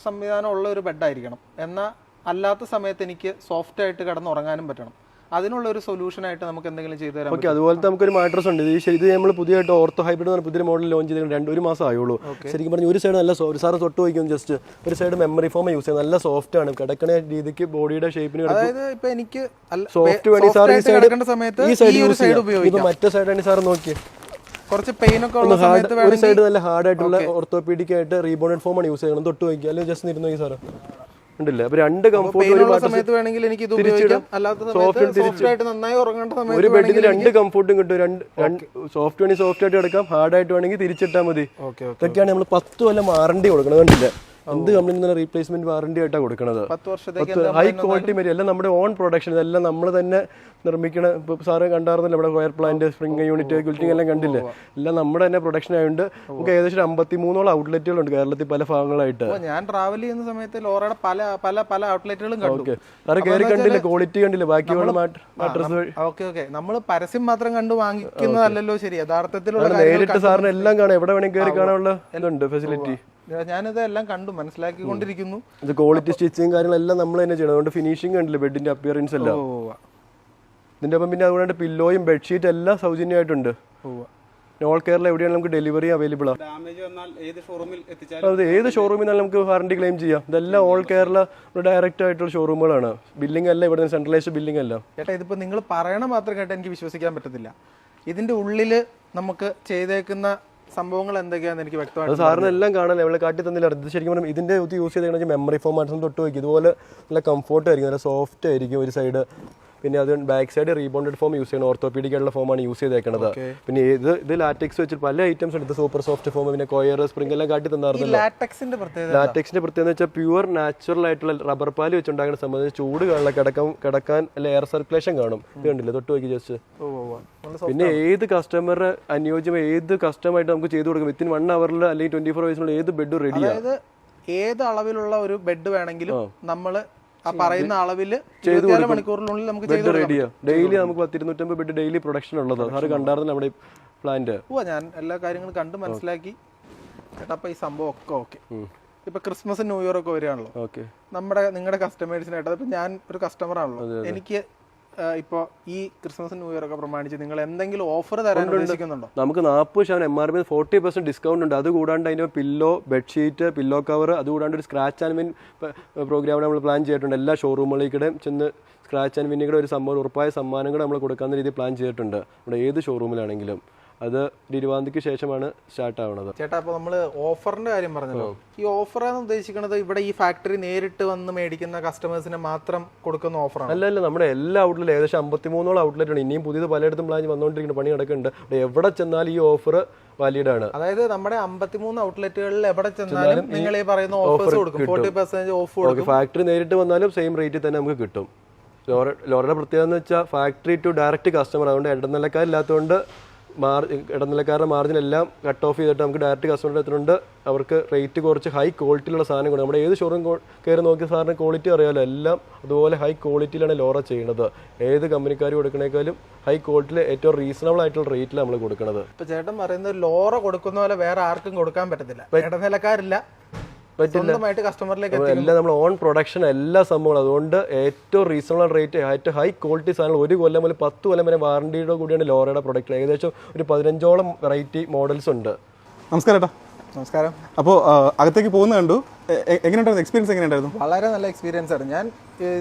സംവിധാനം ഉള്ള ഒരു ബെഡായിരിക്കണം. എന്നാൽ അല്ലാത്ത സമയത്ത് എനിക്ക് സോഫ്റ്റ് ആയിട്ട് കിടന്നുറങ്ങാനും പറ്റണം. അതിനുള്ള ഒരു സൊല്യൂഷൻ ആയിട്ട് നമുക്ക് എന്തെങ്കിലും ചെയ്തു തരാം. ഓക്കെ, അതുപോലത്തെ നമുക്കൊരു മാട്രസ് ഉണ്ട്. ഇത് നമ്മൾ പുതിയതായിട്ട് ഓർത്തോ ഹൈബ്രിഡ് എന്ന് പറഞ്ഞ പുതിയ മോഡൽ ലോഞ്ച് ചെയ്തിട്ട് ഒരു മാസം ആയുള്ളൂ. ശരിക്കും പറഞ്ഞാൽ ഒരു സൈഡ് നല്ല സാറ് തൊട്ട് വയ്ക്കും, ജസ്റ്റ് ഒരു സൈഡ് മെമ്മറി ഫോം യൂസ് ചെയ്യുന്നത് നല്ല സോഫ്റ്റ് ആണ്. കിടക്കണ രീതിക്ക് ബോഡിയുടെ ഷേപ്പിന് അതായത് ഇപ്പൊ എനിക്ക് സോഫ്റ്റ് വേണ്ടി സാർ ഈ സൈഡ് യൂസ് ചെയ്യാം. ഇപ്പൊ മറ്റേ സൈഡാണ് സാർ നോക്കിയേ, കുറച്ച് പെയിൻ ഒക്കെ ഉള്ള സമയത്ത് ഒരു സൈഡ് നല്ല ഹാർഡ് ആയിട്ടുള്ള ഓർത്തോപീഡിക് ആയിട്ട് റീബോണ്ടഡ് ഫോം ആണ് യൂസ് ചെയ്യുന്നത്. തൊട്ട് വയ്ക്കുക, അല്ലെങ്കിൽ ജസ്റ്റ് ഇരുന്ന് നോക്കി സാറ് ഉണ്ടല്ലേ. അപ്പൊ രണ്ട് കംഫോർട്ട് സമയത്ത് വേണമെങ്കിൽ എനിക്ക് ഇത് ഉപയോഗിക്കാം. അല്ലാത്ത സമയത്ത് സോഫ്റ്റ് ആയിട്ട് നന്നായി ഉറങ്ങേണ്ട സമയത്ത് ഒരു ബെഡിന് രണ്ട് കംഫോർട്ടും കിട്ടും. സോഫ്റ്റ് വേണമെങ്കിൽ സോഫ്റ്റ് ആയിട്ട് കിടക്കാം, ഹാർഡ് ആയിട്ട് വേണമെങ്കിൽ തിരിച്ചിട്ടാൽ മതി. ഇതൊക്കെയാണ് നമ്മൾ 10 കൊല്ലം വാറണ്ടി കൊടുക്കണം. കണ്ടില്ല, എന്ത് കമ്പനി റീപ്ലേസ്മെന്റ് വാറണ്ടി ആയിട്ടാണ് കൊടുക്കുന്നത്. 10 വർഷത്തേക്ക് ഹൈ ക്വാളിറ്റി മെറ്റീരിയൽ എല്ലാം നമ്മുടെ ഓൺ പ്രൊഡക്ഷൻ, ഇതെല്ലാം നമ്മൾ തന്നെ നിർമ്മിക്കണ. ഇപ്പൊ സാറ് കണ്ടായിരുന്നല്ലോ ഇവിടെ വയർ പ്ലാന്റ്, സ്പ്രിംഗ് യൂണിറ്റ്, ഗുൽറ്റിംഗ് എല്ലാം കണ്ടില്ലേ. എല്ലാം നമ്മുടെ തന്നെ പ്രൊഡക്ഷൻ ആയതുകൊണ്ട് നമുക്ക് ഏകദേശം 53ഓളം ഔട്ട്ലെറ്റുകളുണ്ട് കേരളത്തിൽ പല ഭാഗങ്ങളായിട്ട്. ഞാൻ ട്രാവൽ ചെയ്യുന്ന സമയത്ത് ലോറയുടെ പല പല പല ഔട്ട്ലെറ്റുകളും കണ്ടു. സാറ് കയറി കണ്ടില്ല, ക്വാളിറ്റി കണ്ടില്ല, ബാക്കിയുള്ള മാട്രസ്. ഓക്കെ, നമ്മൾ പരസ്യം മാത്രം കണ്ടു വാങ്ങിക്കുന്നതല്ലോ ശരി. യഥാർത്ഥത്തിലുള്ള നേരിട്ട് സാറിന് എല്ലാം കാണാം, എവിടെ വേണമെങ്കിൽ കയറി കാണാനുള്ള ഇതുണ്ട് ഫെസിലിറ്റി. ഞാനിതെല്ലാം കണ്ടു മനസ്സിലാക്കിക്കൊണ്ടിരിക്കുന്നു. ഇത് ക്വാളിറ്റി സ്റ്റിച്ചിങ് കാര്യങ്ങളെല്ലാം നമ്മൾ തന്നെ ചെയ്യണം. അതുകൊണ്ട് ഫിനിഷിംഗ് കണ്ടില്ല, ബെഡിന്റെ അപ്പിയറൻസ് എല്ലാം. ഇതിന്റെ ഒപ്പം പിന്നെ അതുകൊണ്ട് പില്ലോയും ബെഡ്ഷീറ്റ് എല്ലാം സൗജന്യമായിട്ടുണ്ട്. ഓൾ കേരള എവിടെയാണ് നമുക്ക് ഡെലിവറി അവൈലബിൾ ആണ്. ഏത് ഷോറൂമിൽ നിന്നാലും നമുക്ക് വാറണ്ടി ക്ലെയിം ചെയ്യാം. ഇതെല്ലാം ഓൾ കേരള ഡയറക്റ്റ് ആയിട്ടുള്ള ഷോറൂമുകളാണ്. ബില്ലിംഗ് അല്ല ഇവിടെ സെൻട്രലൈസ്ഡ് ബില്ലിംഗ് അല്ല. ചേട്ടാ, ഇതിപ്പോ നിങ്ങൾ പറയണ മാത്രം കേട്ട് എനിക്ക് വിശ്വസിക്കാൻ പറ്റത്തില്ല. ഇതിന്റെ ഉള്ളില് നമുക്ക് ചെയ്തേക്കുന്ന സംഭവങ്ങൾ എന്തൊക്കെയാണെന്ന് എനിക്ക് വ്യക്തമായിട്ട് സാറിന് എല്ലാം കാണാൻ നമ്മളെ കാട്ടി തന്നില്ല. ഇത് ശരിക്കും പറഞ്ഞാൽ ഇതിന്റെ യൂസ് ചെയ്ത് മെമ്മറി ഫോം ആയിട്ട് തൊട്ട് വയ്ക്കും. ഇതുപോലെ നല്ല കംഫോർട്ട് ആയിരിക്കും, നല്ല സോഫ്റ്റ് ആയിരിക്കും ഒരു സൈഡ്. പിന്നെ അത് back side rebonded form use ചെയ്യണം, ഓർത്തോപീഡിക് ആയിട്ടുള്ള ഫോമാണ് യൂസ് ചെയ്തേക്കുന്നത്. പിന്നെ ഇത് ലാറ്റക്സ് വെച്ചിട്ട് പല ഐറ്റംസ് ഉണ്ട്. സൂപ്പർ സോഫ്റ്റ് ഫോം, പിന്നെ കൊയർ, സ്പ്രിംഗ് എല്ലാം കാട്ടി തന്നായിരുന്നല്ലോ. ലാറ്റക്സിന്റെ പ്രത്യേകത വെച്ചാൽ പ്യുവർ നാച്ചുറൽ ആയിട്ടുള്ള റബ്ബർ പാല് വെച്ചുണ്ടാക്കുന്ന സംബന്ധിച്ച് ചൂട് കിടക്കാൻ അല്ല എയർ സർക്കുലേഷൻ കാണും. ഇത് കണ്ടില്ല, തൊട്ട് വയ്ക്കും ജസ്റ്റ്. പിന്നെ ഏത് കസ്റ്റമറുടെ അനുയോജ്യം ഏത് കസ്റ്റമായിട്ട് നമുക്ക് ചെയ്തു കൊടുക്കും. വിത്തിൻ 1 hour അല്ലെങ്കിൽ 24 hours ഏത് ബെഡും റെഡിയാണ്. ഏത് അളവിലുള്ള ഒരു ബെഡ് വേണമെങ്കിലും നമ്മൾ ആ പറയുന്ന അളവില് മണിക്കൂറിനുള്ളിൽ നമുക്ക് ബെഡ് റെഡിയാ. ഡെയിലി നമുക്ക് 250 ബെഡ് ഡെയിലി പ്രൊഡക്ഷൻ ഉള്ളത്. സാറ് കണ്ടായിരുന്നു നമ്മുടെ പ്ലാന്റ്. ഞാൻ എല്ലാ കാര്യങ്ങളും കണ്ട് മനസ്സിലാക്കി ചേട്ടാ. അപ്പൊ ഈ സംഭവം ഒക്കെ ഓക്കെ. ഇപ്പൊ ക്രിസ്മസ് ന്യൂ ഇയർ ഒക്കെ വരികയാണല്ലോ. നിങ്ങളുടെ കസ്റ്റമേഴ്സിനായിട്ട് ഇപ്പൊ ഞാൻ ഒരു കസ്റ്റമർ ആണല്ലോ. എനിക്ക് ഇപ്പൊ ഈ ക്രിസ്മസ് ന്യൂ ഇയർ ഒക്കെ പ്രമാണിച്ച് നിങ്ങൾ എന്തെങ്കിലും ഓഫർ തരാൻ ഉദ്ദേശിക്കുന്നുണ്ടോ? നമുക്ക് 40% MRP 40% ഡിസ്കൗണ്ട് ഉണ്ട്. അത് കൂടാണ്ട് അതിന്റെ പില്ലോ, ബെഡ്ഷീറ്റ്, പില്ലോ കവർ, അത് കൂടാണ്ട് ഒരു സ്ക്രാച്ച് ആൻഡ് വിൻ പ്രോഗ്രാം നമ്മൾ പ്ലാൻ ചെയ്തിട്ടുണ്ട്. എല്ലാ ഷോറൂമുകളിലേക്കും ചെന്ന് സ്ക്രാച്ച് ആൻഡ് വിന്നിയുടെ ഒരു ഉറപ്പായ സമ്മാനങ്ങൾ നമ്മൾ കൊടുക്കാവുന്ന രീതിയിൽ പ്ലാൻ ചെയ്തിട്ടുണ്ട്. നമ്മുടെ ഏത് ഷോറൂമിലാണെങ്കിലും. അത് 20 ശേഷമാണ് സ്റ്റാർട്ട് ആവുന്നത്. ചേട്ടാ, അപ്പൊ നമ്മള് ഓഫറിന്റെ കാര്യം പറഞ്ഞല്ലോ. ഈ ഓഫർ എന്ന് ഉദ്ദേശിക്കുന്നത് ഇവിടെ ഈ ഫാക്ടറി നേരിട്ട് വന്ന് മേടിക്കുന്ന കസ്റ്റമേഴ്സിന് മാത്രം കൊടുക്കുന്ന ഓഫറാണ്? അല്ല, നമ്മുടെ എല്ലാ ഔട്ട്ലെറ്റ് ഏകദേശം 53ഓളം ഔട്ട്ലെറ്റ് ആണ്. ഇനിയും പുതിയത് പലയിടത്തും പ്ലാൻ വന്നുകൊണ്ടിരിക്കുന്ന പണി നടക്കുന്നുണ്ട്. എവിടെ ചെന്നാലും ഈ ഓഫർ വാലിഡ് ആണ്. അതായത് നമ്മുടെ 53 ഔട്ട്ലെറ്റുകളിൽ എവിടെ ചെന്നാലും നിങ്ങൾ ഈ പറയുന്ന ഓഫേഴ്സ് കൊടുക്കും. 40% ഓഫ് കൊടുക്കും. ഫാക്ടറി നേരിട്ട് വന്നാലും സെയിം റേറ്റിൽ തന്നെ നമുക്ക് കിട്ടും. ലോറയുടെ പ്രത്യേകത എന്ന് വെച്ചാൽ ഫാക്ടറി ടു ഡയറക്റ്റ് കസ്റ്റമർ. അതുകൊണ്ട് ഇടനിലക്കാരില്ലാത്തതുകൊണ്ട് ഇടനിലക്കാരുടെ മാർജിൻ എല്ലാം കട്ട് ഓഫ് ചെയ്തിട്ട് നമുക്ക് ഡയറക്റ്റ് കസ്റ്റമറുടെ എത്തുന്നുണ്ട്. അവർക്ക് റേറ്റ് കുറച്ച് ഹൈ ക്വാളിറ്റിയിലുള്ള സാധനം കൊടുക്കും. നമ്മുടെ ഏത് ഷോറൂം കയറി നോക്കിയ സാറിന് ക്വാളിറ്റി അറിയാമല്ലോ, എല്ലാം അതുപോലെ ഹൈ ക്വാളിറ്റിയിലാണ് ലോറ ചെയ്യുന്നത്. ഏത് കമ്പനിക്കാർ കൊടുക്കണേക്കാളും ഹൈ ക്വാളിറ്റിയിൽ ഏറ്റവും റീസണബിൾ ആയിട്ടുള്ള റേറ്റിൽ നമ്മൾ കൊടുക്കുന്നത്. ഇപ്പൊ ചേട്ടൻ പറയുന്നത് ലോറ കൊടുക്കുന്ന പോലെ വേറെ ആർക്കും കൊടുക്കാൻ പറ്റത്തില്ല, ഇടനിലക്കാരില്ല, സ്വന്തമായിട്ട് കസ്റ്റമറിലേക്ക് എല്ലാം നമ്മൾ ഓൺ പ്രൊഡക്ഷൻ എല്ലാ സംഭവങ്ങളും. അതുകൊണ്ട് ഏറ്റവും റീസണബിൾ റേറ്റ്, ഏറ്റവും ഹൈ ക്വാളിറ്റി സാധനങ്ങൾ 1 കൊല്ലം മുതൽ 10 കൊല്ലം വരെ വാറണ്ടിയോട് കൂടിയാണ് ലോറയുടെ പ്രൊഡക്റ്റ്. ഏകദേശം ഒരു 15ഓളം വെറൈറ്റി മോഡൽസ് ഉണ്ട്. നമസ്കാരം ഏട്ടാ. നമസ്കാരം. അപ്പോൾ അകത്തേക്ക് പോകുന്ന കണ്ടു, എങ്ങനെയുണ്ടായിരുന്നു എക്സ്പീരിയൻസ്? എങ്ങനെയുണ്ടായിരുന്നു? വളരെ നല്ല എക്സ്പീരിയൻസ് ആണ്. ഞാൻ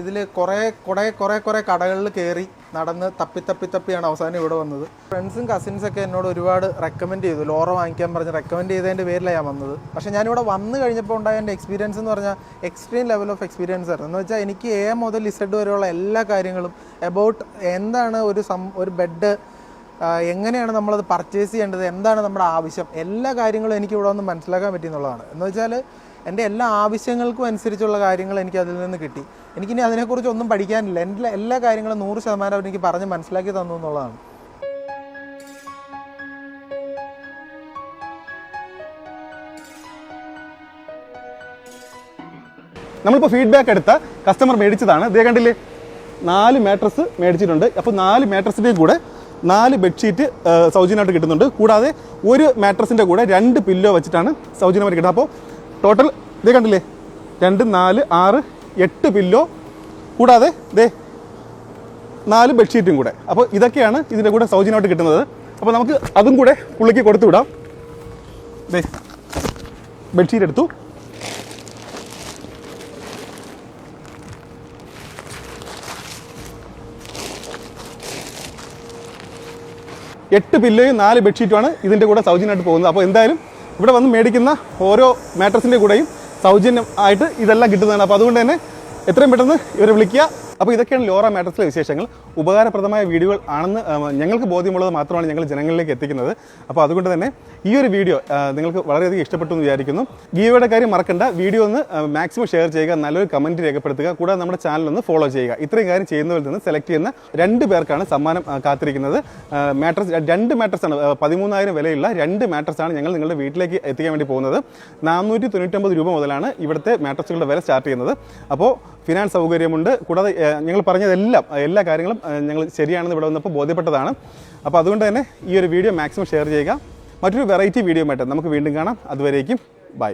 ഇതിൽ കുറേ കടകളിൽ കയറി നടന്ന് തപ്പിയാണ് അവസാനം ഇവിടെ വന്നത്. ഫ്രണ്ട്സും കസിൻസൊക്കെ എന്നോട് ഒരുപാട് റെക്കമെൻഡ് ചെയ്തു, ലോറ വാങ്ങിക്കാൻ പറഞ്ഞ് റെക്കമെൻഡ് ചെയ്തതിൻ്റെ പേരിലാണ് ഞാൻ വന്നത്. പക്ഷേ ഞാനിവിടെ വന്ന് കഴിഞ്ഞപ്പോൾ ഉണ്ടായ എൻ്റെ എക്സ്പീരിയൻസ് എന്ന് പറഞ്ഞാൽ എക്സ്ട്രീം ലെവൽ ഓഫ് എക്സ്പീരിയൻസ് ആയിരുന്നു. എന്ന് വെച്ചാൽ എനിക്ക് A മുതൽ Z വരെയുള്ള എല്ലാ കാര്യങ്ങളും എബൌട്ട് എന്താണ് ഒരു ബെഡ്, എങ്ങനെയാണ് നമ്മളത് പർച്ചേസ് ചെയ്യേണ്ടത്, എന്താണ് നമ്മുടെ ആവശ്യം, എല്ലാ കാര്യങ്ങളും എനിക്ക് ഇവിടെ ഒന്ന് മനസ്സിലാക്കാൻ പറ്റി എന്നുള്ളതാണ്. എന്ന് വെച്ചാൽ എൻ്റെ എല്ലാ ആവശ്യങ്ങൾക്കും അനുസരിച്ചുള്ള കാര്യങ്ങൾ എനിക്ക് അതിൽ നിന്ന് കിട്ടി. എനിക്കിനി അതിനെക്കുറിച്ച് ഒന്നും പഠിക്കാനില്ല. എൻ്റെ എല്ലാ കാര്യങ്ങളും 100% എനിക്ക് പറഞ്ഞ് മനസ്സിലാക്കി തന്നു എന്നുള്ളതാണ്. നമ്മളിപ്പോൾ ഫീഡ്ബാക്ക് എടുത്ത കസ്റ്റമർ മേടിച്ചതാണ്. ഇതേ കണ്ടില്ലേ, 4 മാട്രസ് മേടിച്ചിട്ടുണ്ട്. അപ്പോൾ 4 മാട്രസിൻ്റെയും കൂടെ 4 ബെഡ്ഷീറ്റ് സൗജന്യമായിട്ട് കിട്ടുന്നുണ്ട്. കൂടാതെ ഒരു മാട്രസിൻ്റെ കൂടെ 2 പില്ലോ വെച്ചിട്ടാണ് സൗജന്യമായിട്ട് കിട്ടുന്നത്. അപ്പോൾ ടോട്ടൽ ഇതേ കണ്ടില്ലേ, 2, 4, 6, 8 പില്ലോ, കൂടാതെ ഇതേ 4 ബെഡ്ഷീറ്റും കൂടെ. അപ്പോൾ ഇതൊക്കെയാണ് ഇതിൻ്റെ കൂടെ സൗജന്യമായിട്ട് കിട്ടുന്നത്. അപ്പോൾ നമുക്ക് അതും കൂടെ പുള്ളിക്ക് കൊടുത്തു വിടാം. ഇതേ ബെഡ്ഷീറ്റ് എടുത്തു, എട്ട് പില്ലോയും 4 ബെഡ്ഷീറ്റുമാണ് ഇതിൻ്റെ കൂടെ സൗജന്യമായിട്ട് പോകുന്നത്. അപ്പോൾ എന്തായാലും ഇവിടെ വന്ന് മേടിക്കുന്ന ഓരോ മാട്രസിൻ്റെ കൂടെയും സൗജന്യം ആയിട്ട് ഇതെല്ലാം കിട്ടുന്നതാണ്. അപ്പോൾ അതുകൊണ്ട് തന്നെ എത്രയും പെട്ടെന്ന് ഇവരെ വിളിക്കുക. അപ്പോൾ ഇതൊക്കെയാണ് ലോറ മാട്രസിലെ വിശേഷങ്ങൾ. ഉപകാരപ്രദമായ വീഡിയോകൾ ആണെന്ന് ഞങ്ങൾക്ക് ബോധ്യമുള്ളത് മാത്രമാണ് ഞങ്ങൾ ജനങ്ങളിലേക്ക് എത്തിക്കുന്നത്. അപ്പോൾ അതുകൊണ്ട് തന്നെ ഈ ഒരു വീഡിയോ നിങ്ങൾക്ക് വളരെയധികം ഇഷ്ടപ്പെട്ടു എന്ന് വിചാരിക്കുന്നു. ഗീവയുടെ കാര്യം മറക്കണ്ട, വീഡിയോ ഒന്ന് മാക്സിമം ഷെയർ ചെയ്യുക, നല്ലൊരു കമൻറ്റ് രേഖപ്പെടുത്തുക, കൂടാതെ നമ്മുടെ ചാനൽ ഒന്ന് ഫോളോ ചെയ്യുക. ഇത്രയും കാര്യം ചെയ്യുന്നവരിൽ നിന്ന് സെലക്ട് ചെയ്യുന്ന 2 പേർക്കാണ് സമ്മാനം കാത്തിരിക്കുന്നത്. മാട്രസ് 2 മാട്രസാണ്, 13,000 വിലയുള്ള 2 മാട്രസാണ് ഞങ്ങൾ നിങ്ങളുടെ വീട്ടിലേക്ക് എത്തിക്കാൻ വേണ്ടി പോകുന്നത്. 499 രൂപ മുതലാണ് ഇവിടുത്തെ മാട്രസുകളുടെ വില സ്റ്റാർട്ട് ചെയ്യുന്നത്. അപ്പോൾ ഫിനാൻസ് സൗകര്യമുണ്ട്. കൂടാതെ ഞങ്ങൾ പറഞ്ഞതെല്ലാം എല്ലാ കാര്യങ്ങളും ഞങ്ങൾ ശരിയാണെന്ന് ഇവിടെ വന്നപ്പോൾ ബോധ്യപ്പെട്ടതാണ്. അപ്പോൾ അതുകൊണ്ട് തന്നെ ഈ ഒരു വീഡിയോ മാക്സിമം ഷെയർ ചെയ്യുക. മറ്റൊരു വെറൈറ്റി വീഡിയോ ആയിട്ട് നമുക്ക് വീണ്ടും കാണാം. അതുവരേക്കും ബൈ.